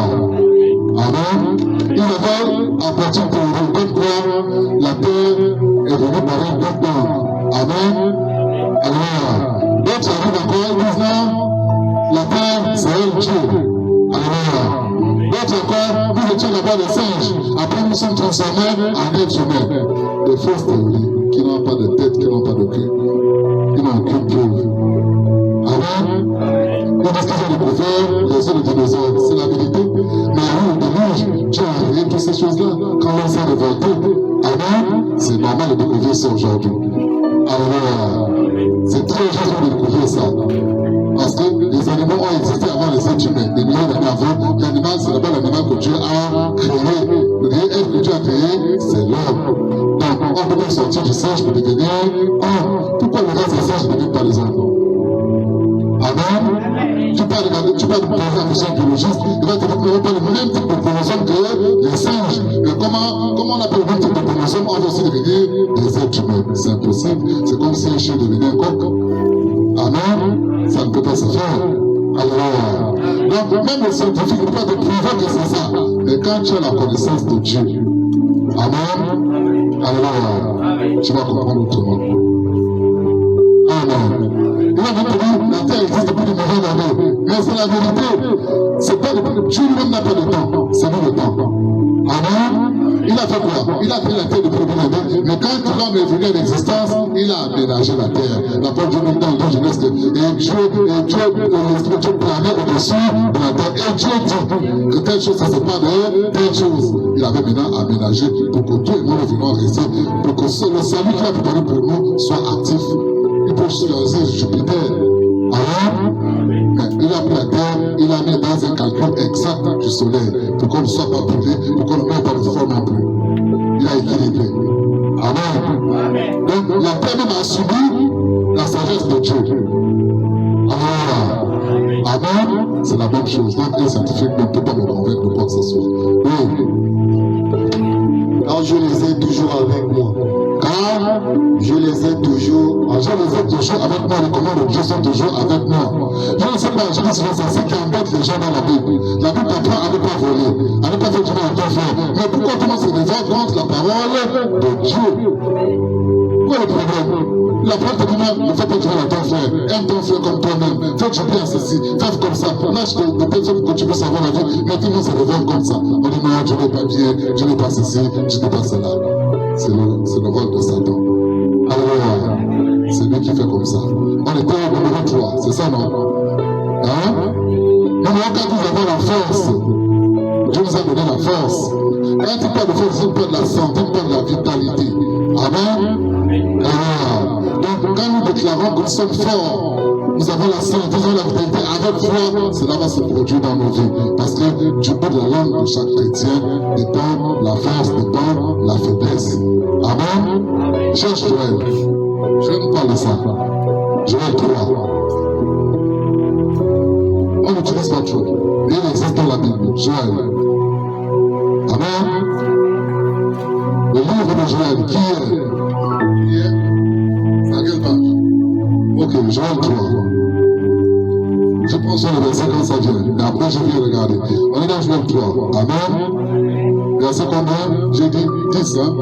Amen. Il avait apporté pour vous comme quoi la terre est venue par un docteur. Amen. Alléluia. D'autres arrivent encore, ils disent non, la terre c'est un Dieu. Alléluia. D'autres encore, nous étions là-bas des singes. Après nous sommes transformés en êtres humains. Des fausses théories qui n'ont pas de tête, qui n'ont pas de queue, qui n'ont aucune preuve. Amen. Ils disent qu'ils ont découvert les os de dinosaures. C'est la vérité. Mais oui, déluge, Dieu a créé toutes ces choses-là. Quand on s'est révolté, amen, c'est normal de découvrir ça aujourd'hui. Alléluia. C'est très juste de découvrir ça. Parce que les animaux ont existé avant les êtres humains. Des millions d'années avant, l'animal, c'est d'abord l'animal que Dieu a créé. Le vrai être que Dieu a créé, c'est l'homme. Donc, on peut sortir du singe pour devenir homme. Pourquoi le reste des singes ne deviennent pas les hommes? Amen. Tu parles de programmation biologiste, il va te dire qu'on n'a pas le même type de chromosome que les singes. Mais comment on appelle le même type de chromosome, on va aussi devenir des êtres humains. C'est impossible. C'est comme si un chien devenait un coq. Amen. Ça ne peut pas se faire. Alléluia. Donc, même les scientifiques ne peuvent pas te prouver que c'est ça. Mais quand tu as la connaissance de Dieu, amen. Alléluia. Tu vas comprendre autrement. Amen. Il a dit que la terre existe depuis de millions d'années. Mais c'est la vérité. C'est pas le Dieu lui-même n'a pas de temps. C'est nous le temps. Amen. Il a fait quoi? Il a créé la terre depuis de millions d'années. Mais quand l'homme est venu à l'existence, il a aménagé la terre. La parole de Dieu nous dit dans Genèse que l'esprit de Dieu planait au-dessus de la terre. Et Dieu dit que telle chose, ça se passe de telle chose. Il avait maintenant aménagé pour que Dieu et nous revenons à rester, pour que le salut qu'il a préparé pour nous soit actif. Il peut choisir Jupiter, l'équilibre exact du soleil, pour qu'on ne soit pas brûlé, pour qu'on ne meure pas de froid non plus. Il a équilibré. Amen. Donc la terre même a subi la sagesse de Dieu. Amen. C'est la même chose. Donc un scientifique ne peut pas me convaincre de quoi que ce soit. Oui. Car je les ai toujours avec moi. Car je les ai toujours avec moi. Les commandes de Dieu sont toujours avec moi. Je ne sais pas, je dis souvent ça, c'est qui embête les gens dans la Bible. La Bible apprend à ne pas voler, à ne pas faire du mal à ton frère. Mais pourquoi tout le monde se révolte contre la parole de Dieu? Quoi le problème? La parole te dit, ne fais pas du mal à ton frère. Aime ton frère comme toi-même. Fais du bien à ceci. Fais comme ça. Lâche de telle sorte que tu puisses avoir la vie. Mais tout le monde se révolte comme ça. On dit non, je n'ai pas bien, je n'ai pas ceci, je n'ai pas cela. C'est le rôle de Satan. Alléluia. C'est lui qui fait comme ça. On était au numéro 3, c'est ça, non? Hein? Numéro 4, nous avons la force. Dieu nous a donné la force. Quand tu parles de force, tu parles de la santé, tu parles de la vitalité. Amen? Alléluia. Donc, quand nous déclarons que nous sommes forts, nous avons la santé, nous avons la vitalité avec foi, cela va se produire dans nos vies. Parce que du bout de la langue de chaque chrétien dépend la force, dépend la faiblesse. Amen. Cherche Joël. Je vais nous parler de ça. Joël 3. On n'utilise pas trop. Il existe dans la Bible. Joël. Amen. Le livre de Joël, qui est? À quelle page? Ok, Joël 3. Je prends sur le verset quand ça vient. Et après, je viens regarder. On est dans Joël 3. Amen. Verset combien? J'ai dit 10, hein?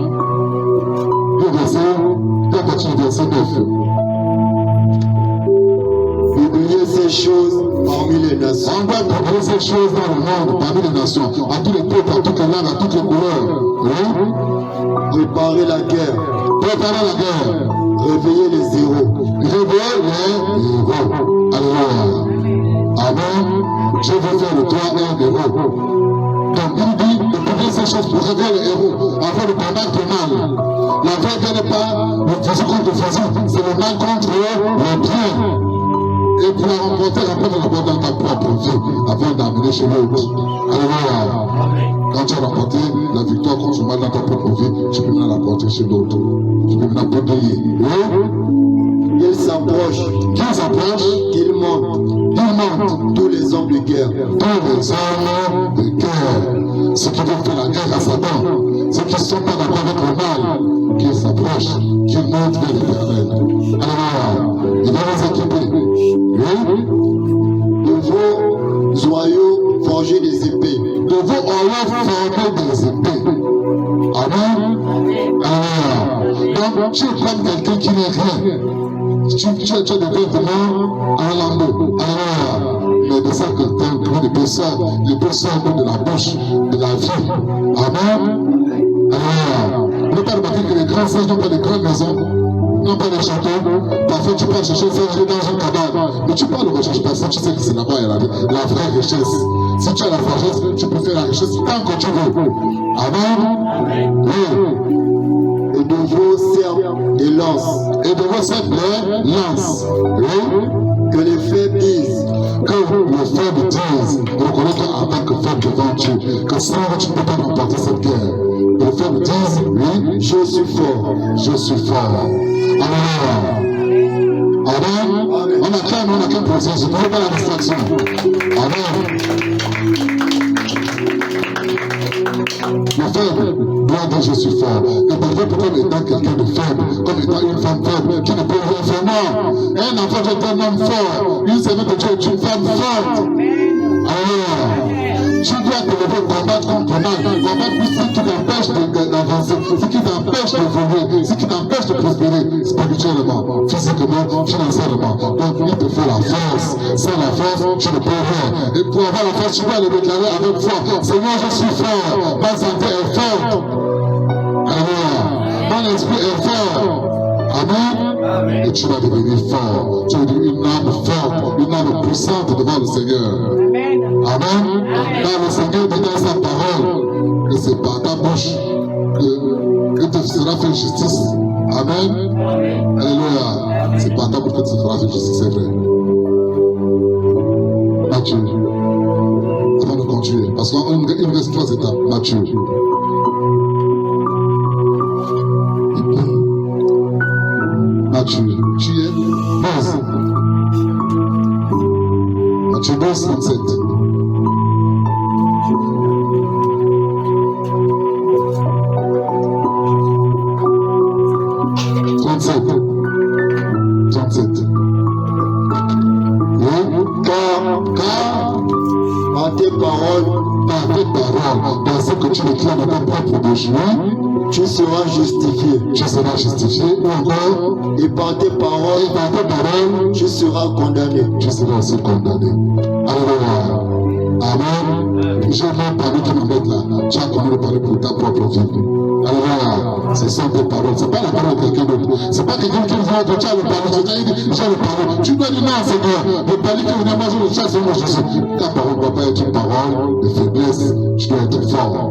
Le verset, à partir du verset 9. Publier ces choses parmi les nations. On doit publier ces choses dans le monde, parmi les nations, à tous les peuples, à toutes les langues, à toutes les couleurs. Oui? Préparer la guerre. Préparer la guerre. Réveiller les héros. Réveiller les héros. Alléluia. Amen. Je veux faire de toi un héros. Donc il dit de publier ces choses pour réveiller les héros, afin de combattre le mal. La guerre n'est pas le physique contre le physique, c'est le mal contre le bien. Et pour la remporter, après de l'avoir dans ta propre vie, avant d'amener chez l'autre. Alléluia. Quand tu as remporté la victoire contre le mal dans ta propre vie, tu peux maintenant l'apporter chez l'autre. Tu peux maintenant protéger. Oui? Qu'il s'approche. Qu'il s'approche. Qu'il monte. Qu'il monte. Tous les hommes de guerre. Tous les hommes de guerre. Ceux qui veulent faire la guerre à Satan. Ceux qui ne sont pas d'accord avec le mal. Qu'ils s'approchent. Qu'ils montent vers l'éternel. Alléluia. Il va les équiper. Oui? De vos joyaux forger des épées. De vos oreilles former des épées. Amen. Alléluia. Donc, tu es comme quelqu'un qui n'est rien. Tu es de vêtements en lambeau. Alléluia. Mais de ça que l'épée sort, l'épée sort de la bouche de la vie. Amen. Alléluia. Ne pas remarquer que les grands sages n'ont pas de grandes maisons. Non pas des châteaux. Parfois tu pars chercher ça dans une cabane. Mais tu parles de recherche parce que tu sais que c'est là-bas il y a la vraie richesse. Si tu as la sagesse, tu peux faire la richesse tant que tu veux. Amen. Oui. Et de vos serpes des lances. Et de vos serpes les lances. Oui. Que les faibles disent. Que les faibles disent. Reconnais-toi en tant que faible devant Dieu. Que sans tu ne peux pas remporter cette guerre. Que les faibles disent, oui, je suis fort. Je suis fort. Amen. Amen. On a qu'un processus. Je ne veux pas la distraction. Amen. Le faible doit dire je suis fort. Et parfois, comme étant quelqu'un de faible, comme étant une femme faible, qui ne peut rien faire. Non. Un enfant est un homme fort. Une semaine de Dieu est une femme forte. Amen. Tu dois te lever combattre contre le mal. Combattre tout ce qui t'empêche d'avancer, ce qui t'empêche d'évoluer, ce qui t'empêche de prospérer spirituellement, physiquement, financièrement. Donc il te faut la force. Sans la force, tu ne peux rien. Et pour avoir la force, tu dois le déclarer avec foi. Seigneur, je suis fort. Ma santé est forte. Alléluia. Mon esprit est fort. Amen. Et tu vas devenir fort. Tu vas devenir une âme forte, une âme puissante devant le Seigneur. Amen. Car le Seigneur dit dans sa parole que c'est par ta bouche que te sera fait justice. Amen. Alléluia. C'est par ta bouche que tu seras fait justice, c'est vrai. Matthieu, avant voiture. Matthieu, tu es 12. Matthieu 12, 37. Par tes paroles, dans ce que tu déclares dans ton propre bouche, tu seras justifié. tu seras justifié, ou encore, Et par tes paroles, et dans tes paroles, tu seras condamné. tu seras aussi condamné. Alléluia. Amen. J'ai même parlé qui m'embête là. Tu as connu de parler pour ta propre vie. Alléluia. Ce sont tes paroles. Ce n'est pas la parole de quelqu'un d'autre. Ce n'est pas quelqu'un qui vient que tu as le parler. Tu as le parler. Tu dois dire non, Seigneur. Le parler qui vient manger le chat, c'est moi Jésus. Ta parole ne doit pas être une parole de faiblesse. Tu dois être fort.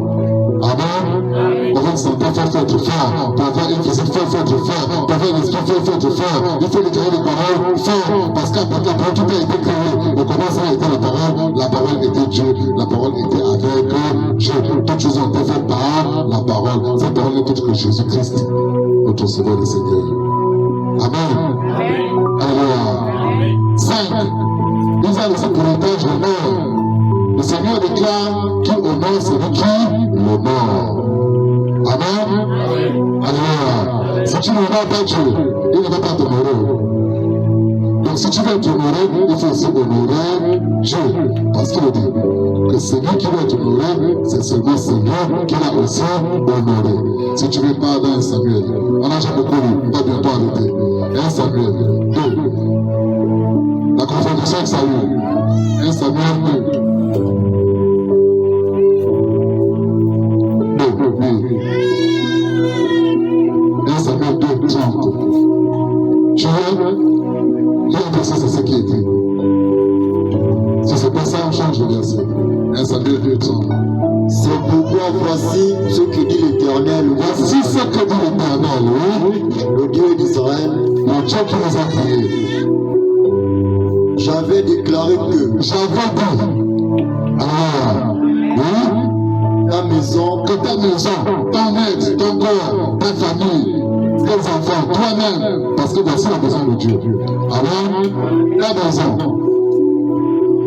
Amen. Pour une santé, il faut être fort. Pour avoir une physique, il faut être fort. Pour avoir un esprit, il faut être fort. Il faut déclarer les paroles fort. Parce qu'après la parole, tout a été créé. Le commencement était la parole. La parole était Dieu. La parole était avec Dieu. Toutes choses ont été faites par la parole. Cette parole n'est autre que Jésus-Christ, notre Sauveur et Seigneur. Amen. Alléluia. 5. Ils ont laissé pour héritage l'honneur. Le Seigneur déclare qu'il honore celui qui l'honore. Amen. Alléluia. Si tu n'honores pas Dieu, il ne va pas t'honorer. Donc si tu veux t'honorer, il faut aussi honorer Dieu. Parce qu'il dit que celui qui doit t'honorer, c'est seulement Seigneur qui l'a aussi honoré. Si tu veux pas dans 1 Samuel, on a déjà beaucoup lu, on va bientôt arrêter. 1 Samuel 2. La confrontation avec Saül. 1 Samuel 2. Samuel 2, 30. Tu vois, il y a un verset, c'est ce qui est écrit. Si c'est pas ça, on change de verset. 1 Samuel 2, 30. C'est pourquoi voici ce que dit l'Éternel. Voici ce que dit l'Éternel, oui. Le Dieu d'Israël. Le Dieu qui nous a créés. J'avais déclaré que J'avais dit, oui, ta maison, que ta maison, ton aide, ton corps, ta famille, tes enfants, toi-même, parce que voici la maison de Dieu. Amen. Ta maison.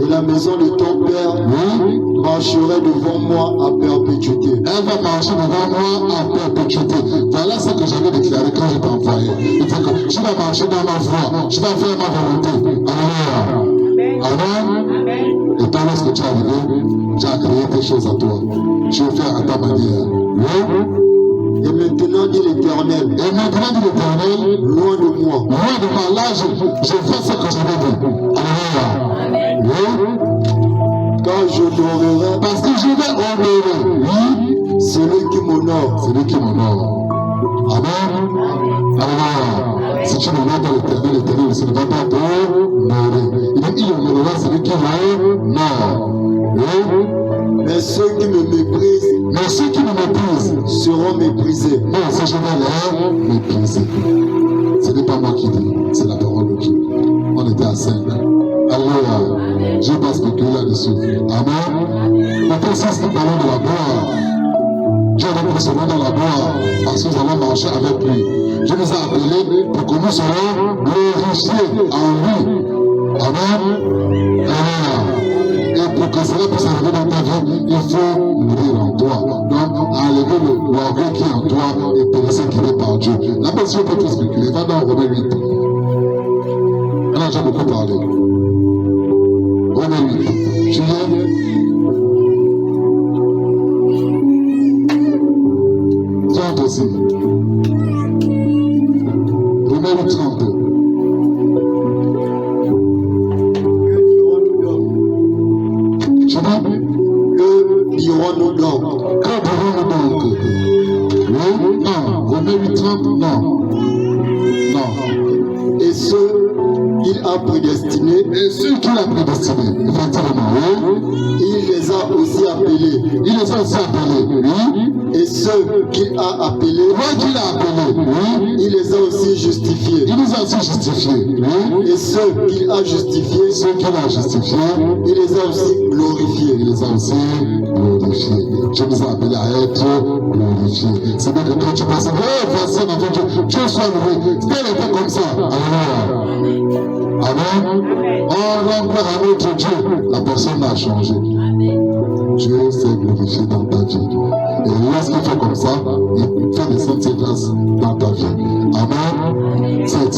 et la maison de ton père Oui. marcherait devant moi à perpétuité. Elle va marcher devant moi à perpétuité. Voilà ce que j'avais déclaré quand je t'ai envoyé. Il dit que tu vas marcher dans ma voie, tu vas faire ma volonté. Alléluia. Amen. Et toi, lorsque tu es arrivé, tu as créé tes choses à toi. Tu veux faire à ta manière. Oui. Et maintenant, dit l'Éternel, Et maintenant, dit l'Éternel, loin de moi, loin de moi, là, je fais ce que j'avais dit. Alléluia. Oui. car j'honorerai Parce que je vais honorer. Oui. celui qui m'honore. C'est lui qui m'honore. Amen. Alléluia. Si tu n'honores pas l'Éternel, l'Éternel ne va pas t'honorer. Il honorera celui qui l'honore. Oui. Mais ceux qui me méprisent Mais ceux qui me méprisent, seront méprisés. non, c'est je vais les mépriser. Ce n'est pas moi qui dis, c'est la parole de Dieu. On était à 5. Alléluia. Je ne vais pas spéculer là-dessus. Amen. Maintenant, si nous parlons de la gloire, Dieu nous recevoir dans la gloire parce que nous allons marcher avec lui. Dieu nous a appelés pour que nous soyons glorifiés en lui. Amen. Alléluia. Et pour que cela puisse arriver dans ta vie, il faut mourir en toi. Donc, enlever l'orgueil qui est en toi et te laisser guider par Dieu. La personne peut tout spéculer. Va dans Romains 8. On a déjà beaucoup parlé. Romains 8. Tu viens? Aussi. Romains 8, 32. Tu dis? Que dirons-nous donc? Que dirons-nous donc? Oui? Non. Romains 8, 30? Non. Non. Et ce qu'il a a prédestinés, Et ceux qu'il a prédestinés, effectivement, oui. il les a aussi appelés. Il les a aussi appelés, oui. Et ceux qu'il a appelés, Moi qu'il a appelés, oui. il les a aussi justifiés. Il nous a aussi justifiés, oui. Et ceux qu'il a justifiés, Ceux qu'il a justifiés, il les a aussi glorifiés. il les a aussi glorifiés. Dieu nous a appelés à être glorifiés. C'est bien que quand tu penses, oh, voici un enfant Dieu, Dieu soit loué. Tel était comme ça. Alléluia. Amen. On rend gloire à notre Dieu. La personne a changé. Dieu s'est glorifié dans ta vie. Et lorsqu'il fait comme ça, il fait descendre ses grâces dans ta vie. Amen. C'est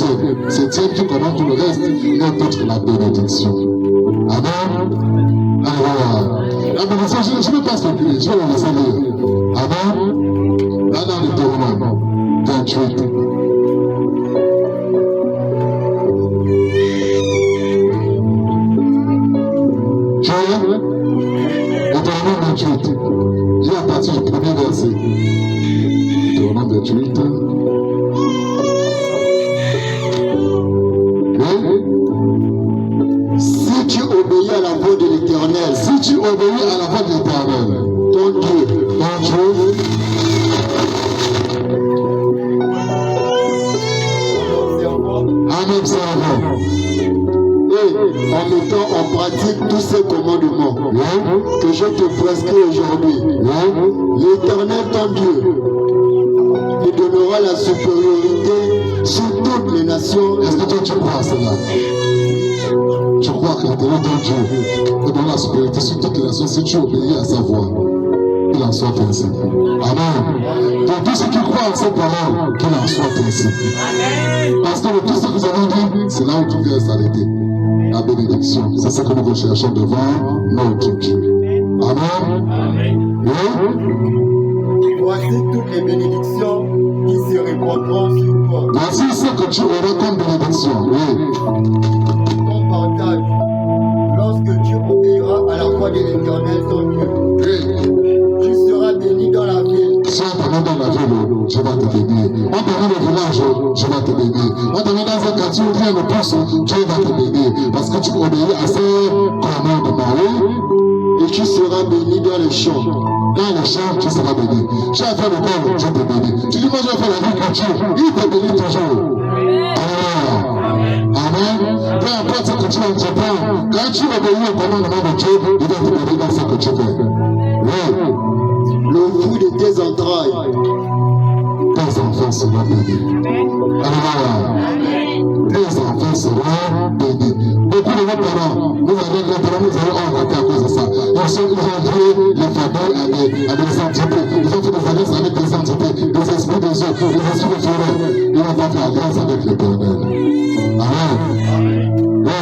Dieu qui commande tout le reste, n'est autre que la bénédiction. Amen. Alléluia. La bénédiction, je ne vais pas spéculer, je vais le laisser lire. Amen. Là dans le Deutéronome 28. Deutéronome 28. Lis à partir du premier verset. Deutéronome 28. Si tu obéis à la voix de l'Éternel, Si tu obéis à la voix de l'Éternel, ton Dieu, en observant, et en mettant en pratique tous ces commandements que je te prescris aujourd'hui, l'Éternel ton Dieu te donnera la supériorité sur toutes les nations. est-ce que toi tu crois à cela? Tu crois que l'Éternel ton Dieu te donne la supériorité sur toutes les nations si tu obéis à sa voix? Qu'il en soit ainsi. Amen. Pour tous ceux qui croient en ces paroles, qu'il en soit ainsi. Parce que de tout ce que nous avons dit, c'est là où tout vient s'arrêter. La bénédiction, c'est ce que nous recherchons devant notre Dieu. Amen. Oui. Voici toutes les bénédictions qui se répandront sur toi. Voici ce que tu auras comme bénédiction. Oui. Ton partage, lorsque tu obéiras à la voix de l'Éternel ton Dieu, Oui. tu seras béni dans la ville. Si on te met dans la ville, je vais te bénir. On te met au village, je vais te bénir. On te met dans un quartier où rien ne pousse, Dieu va te bénir. Parce que tu obéis à ses commandements. Oui. Et tu seras béni dans les champs. Dans les champs, tu seras béni. Tu as fait le corps, Dieu te bénit. Tu dis, moi je vais faire l'agriculture, il te bénit toujours. Amen. Amen. Peu importe ce que tu entreprends, quand tu obéis au commandement de Dieu, il va te bénir dans ce que tu fais. Oui. Le fruit de tes entrailles, Tes enfants seront bénis. Alléluia. Tes enfants seront bénis. Beaucoup de vos parents, nous avons raté à cause de ça. Ils ont créé les familles à des entités. Ils ont fait des alliances avec des entités, des esprits des eaux, des esprits de forêt. Ils n'ont pas fait alliance avec l'Éternel. Amen. Oui.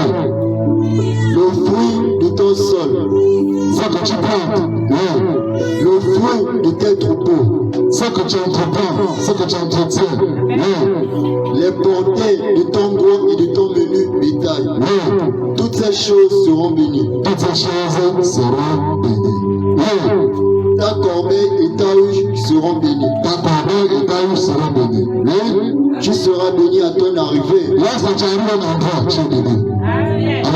le fruit de ton sol, Ce que tu plantes, oui. le fruit de tes troupeaux, Ce que tu entreprends, ce que tu entretiens, oui. les portées de ton gros et de ton menu bétail. Oui. Toutes ces choses seront bénies. Toutes ces choses seront bénies. Oui. Ta corbeille et ta huche seront bénies. Ta corbeille et ta huche seront bénies. Oui. Tu seras béni à ton arrivée. Lorsque tu arrives à un endroit, tu es béni. Alléluia.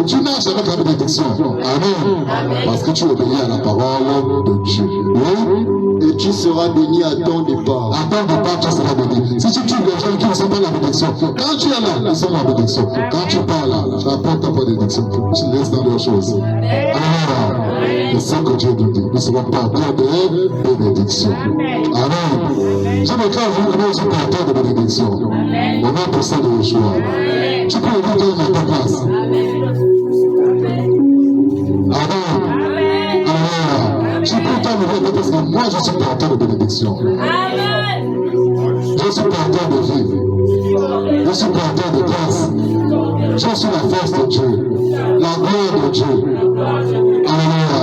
Tu marches avec la bénédiction. Amen. Parce que tu obéis à la parole de Dieu. Oui. Et tu seras béni à ton départ. À ton départ, tu seras béni. Si tu tues les gens qui ne sont pas la bénédiction, quand tu es là, ils sont la bénédiction. Quand tu pars là, tu apportes ta bénédiction. Tu laisses dans leurs choses. Alléluia. Et ce que Dieu nous dit, nous serons porteurs de bénédiction. Amen. Je me classe vous que je suis porteur de bénédiction. Au nom pour ça de Yeshua. Tu peux le dire dans ta place. Amen. Alléluia. Tu peux t'enlever parce que moi je suis porteur de bénédiction. Je suis porteur de vie. Je suis porteur de grâce. Je suis la force de Dieu. La gloire de Dieu. Alléluia.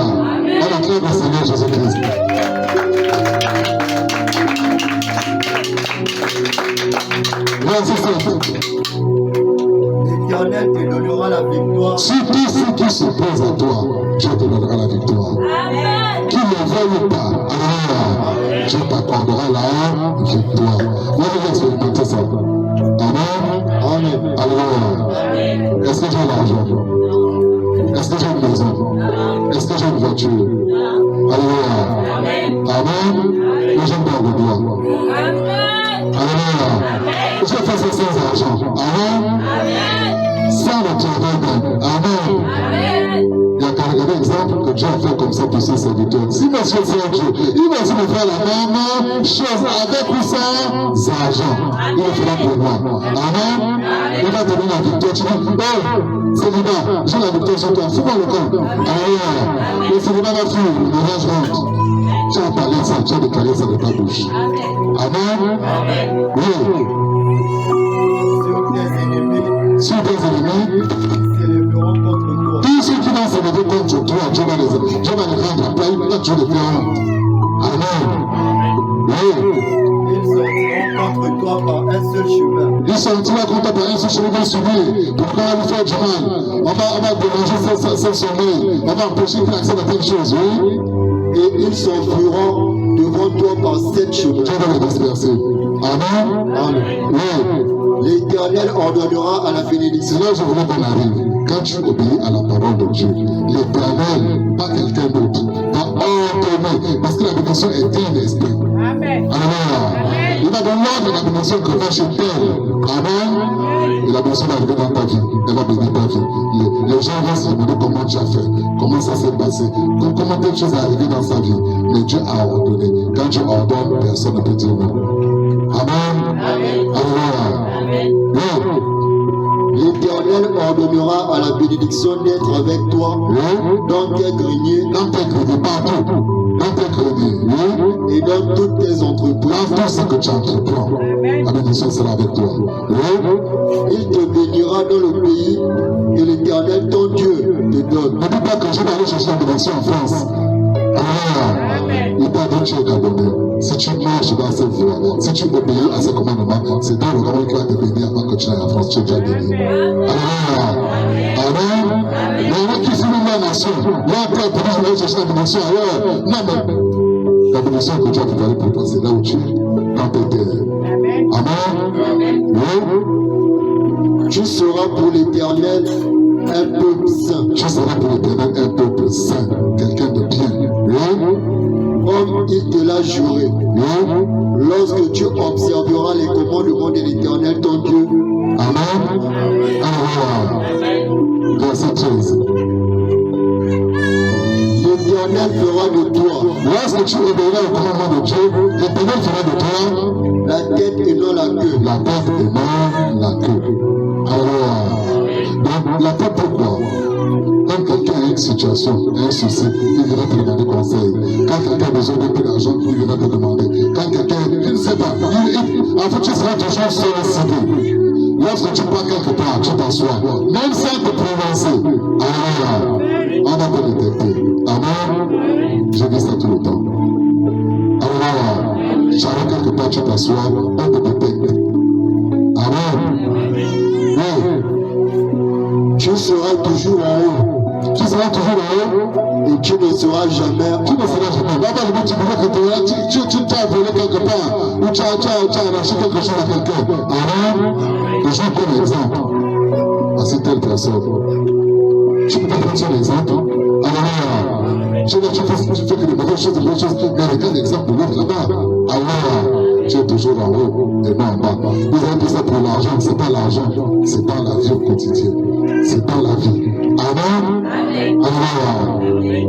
On acclame le Seigneur Jésus-Christ. Verset 7. L'Éternel te donnera la victoire. Sur tous ceux qui s'opposent à toi, Dieu te donnera la victoire. Qu'il le veuille ou pas, alléluia, Dieu t'accordera la victoire. Moi, je vais expérimenter ça. Amen. Amen. Alléluia. fait ça sans argent. Amen. Sans le travail même. Amen. Il y a qu'à regarder l'exemple que Dieu a fait comme ça pour ses serviteurs. Si monsieur fait Dieu, il va aussi me faire la même chose avec ou sans argent. Il le fera pour moi. Amen. Il va te donner la victoire. Tu dis, oh, célibat, j'ai la victoire sur toi. Fous-moi le camp. Amen. Le célibat va fuir, le mariage rentre. Tu as parlé de ça, tu as déclaré ça de ta bouche. Amen. Oui. Sur tes ennemis, tous ceux qui vont se lever contre toi, Dieu va les rendre à plat, il va toujours les faire. Amen. Oui. Contre toi par un seul chemin. Ils sortiront contre toi par un seul chemin, ils vont subir. Pourquoi on va lui faire du mal? On va déranger ses sommeil. On va empêcher qu'il accède à telle chose, oui. Et ils s'enfuiront devant toi par 7 chemins. Dieu va les disperser. Amen. Amen. Oui. L'Éternel ordonnera à la bénédiction. C'est là où je voulais qu'on arrive. Quand tu obéis à la parole de Dieu, l'Éternel, pas quelqu'un d'autre, va ordonner. Parce que la bénédiction est d'un esprit. Amen. Amen. Il va donner l'ordre de la bénédiction que va chez elle. Amen. Et la bénédiction va arriver dans ta vie. Elle va bénir ta vie. Les gens vont se demander comment tu as fait, comment ça s'est passé, comment telle chose est arrivée dans sa vie. Mais Dieu a ordonné. Quand Dieu ordonne, personne ne peut dire non. Amen. Amen. Amen. Oui. L'Éternel ordonnera à la bénédiction d'être avec toi dans tes greniers, partout, dans tes greniers, et dans toutes tes entreprises. Dans tout ce que tu entreprends, la bénédiction sera avec toi. Il te bénira dans le pays que l'Éternel ton Dieu te donne. Ne dis pas que je vais aller chercher la bénédiction en France. Il t'a dit tu es Gabonais. Si tu marches dans cette voie, si tu obéis à ses commandements, c'est dans le Gabon qui va te bénir avant que tu ailles en France. Tu es déjà béni. Amen. Mais il y en a qui filment la nation. Là, après, pour dire, je vais aller chercher la bénédiction ailleurs. Non, mais la bénédiction que Dieu a préparée pour toi, c'est là où tu es, dans tes terres. Amen. Oui. Tu seras pour l'Éternel un peuple saint. Tu seras pour l'Éternel un peuple saint, quelqu'un de bien. Oui. Comme il te l'a juré. Oui. Lorsque tu observeras les commandements de l'Éternel ton Dieu. Amen. Amen. Verset 13. L'Éternel fera de toi. Lorsque tu obéiras au commandement de Dieu, l'Éternel fera de toi la tête et non la queue. La tête et non la queue. Alors, donc la tête pourquoi? Quand quelqu'un a une situation, un souci, il viendra te demander conseil. Quand quelqu'un a besoin de plus d'argent, il viendra te demander. Quand quelqu'un, je ne sais pas, en fait tu seras toujours sollicité. Lorsque tu pars quelque part, tu t'assois, même sans te prononcer. Alors, on va te détecter. Amen. Je dis ça tout le temps. Alors, tu arrives quelque part, tu t'assois, on te détecte. Amen. Oui. Tu seras toujours en haut. Tu seras toujours en haut. Et tu ne seras jamais. Tu ne seras jamais. Là-bas, tu pourrais que tu t'as volé quelque part. Ou tu as arraché quelque chose à quelqu'un. Amen. Et je vous prends l'exemple. À cette telle personne. Tu peux pas prendre son exemple. Alors, tu fais que des mauvaises choses, des bonnes choses. Mais regarde l'exemple de l'autre là-bas. Alors, tu es toujours en haut et non en bas. Vous avez dit ça pour l'argent. C'est pas l'argent. C'est dans la vie au quotidien. C'est dans la vie. Amen. Alors, oui.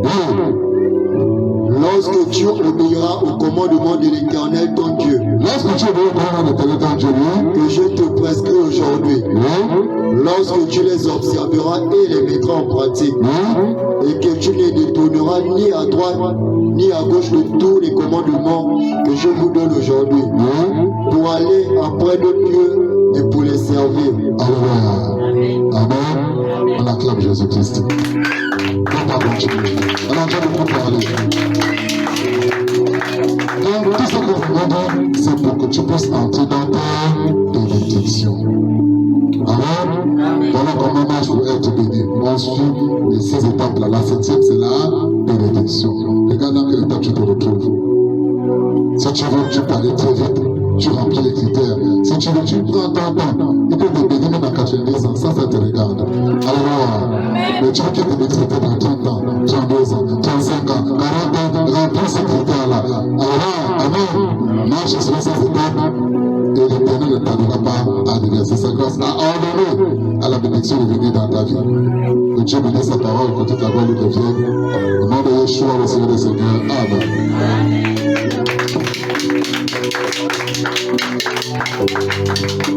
Lorsque tu obéiras au commandement de l'Éternel ton Dieu. Lorsque tu obéis au commandement de l'Éternel ton Dieu, que je te prescris aujourd'hui. Lorsque tu les observeras et les mettras en pratique. Et que tu ne détourneras ni à droite ni à gauche de tous les commandements que je vous donne aujourd'hui. Pour aller après d'autres dieux et pour les servir. Amen. Amen. On acclame Jésus-Christ. On va continuer. Alors, j'ai beaucoup parlé. Donc, tout ce que vous demandez, c'est pour que tu puisses entrer dans ta bénédiction. Amen. Voilà comment on marche pour être béni. On suit les 6 étapes là. La 7e, c'est la bénédiction. Regarde dans quelle étape tu te retrouves. Si tu veux, tu parles très vite. Tu remplis les critères. Si tu veux, tu prends ton temps. Il peut te bénir même à 90 ans. Ça te regarde. Alors, mais tu veux qu'il te bénisse peut-être dans 30 ans, 32 ans, 35 ans, 40 ans. Remplis ces critères-là. Alors, amen. Marche sur ces étapes. Et l'Éternel ne tardera pas à déverser sa grâce, a ordonné à la bénédiction de venir dans ta vie. Que Dieu bénisse sa parole, que toute la gloire lui revienne. Au nom de Yeshua, le Seigneur des Seigneurs. Amen.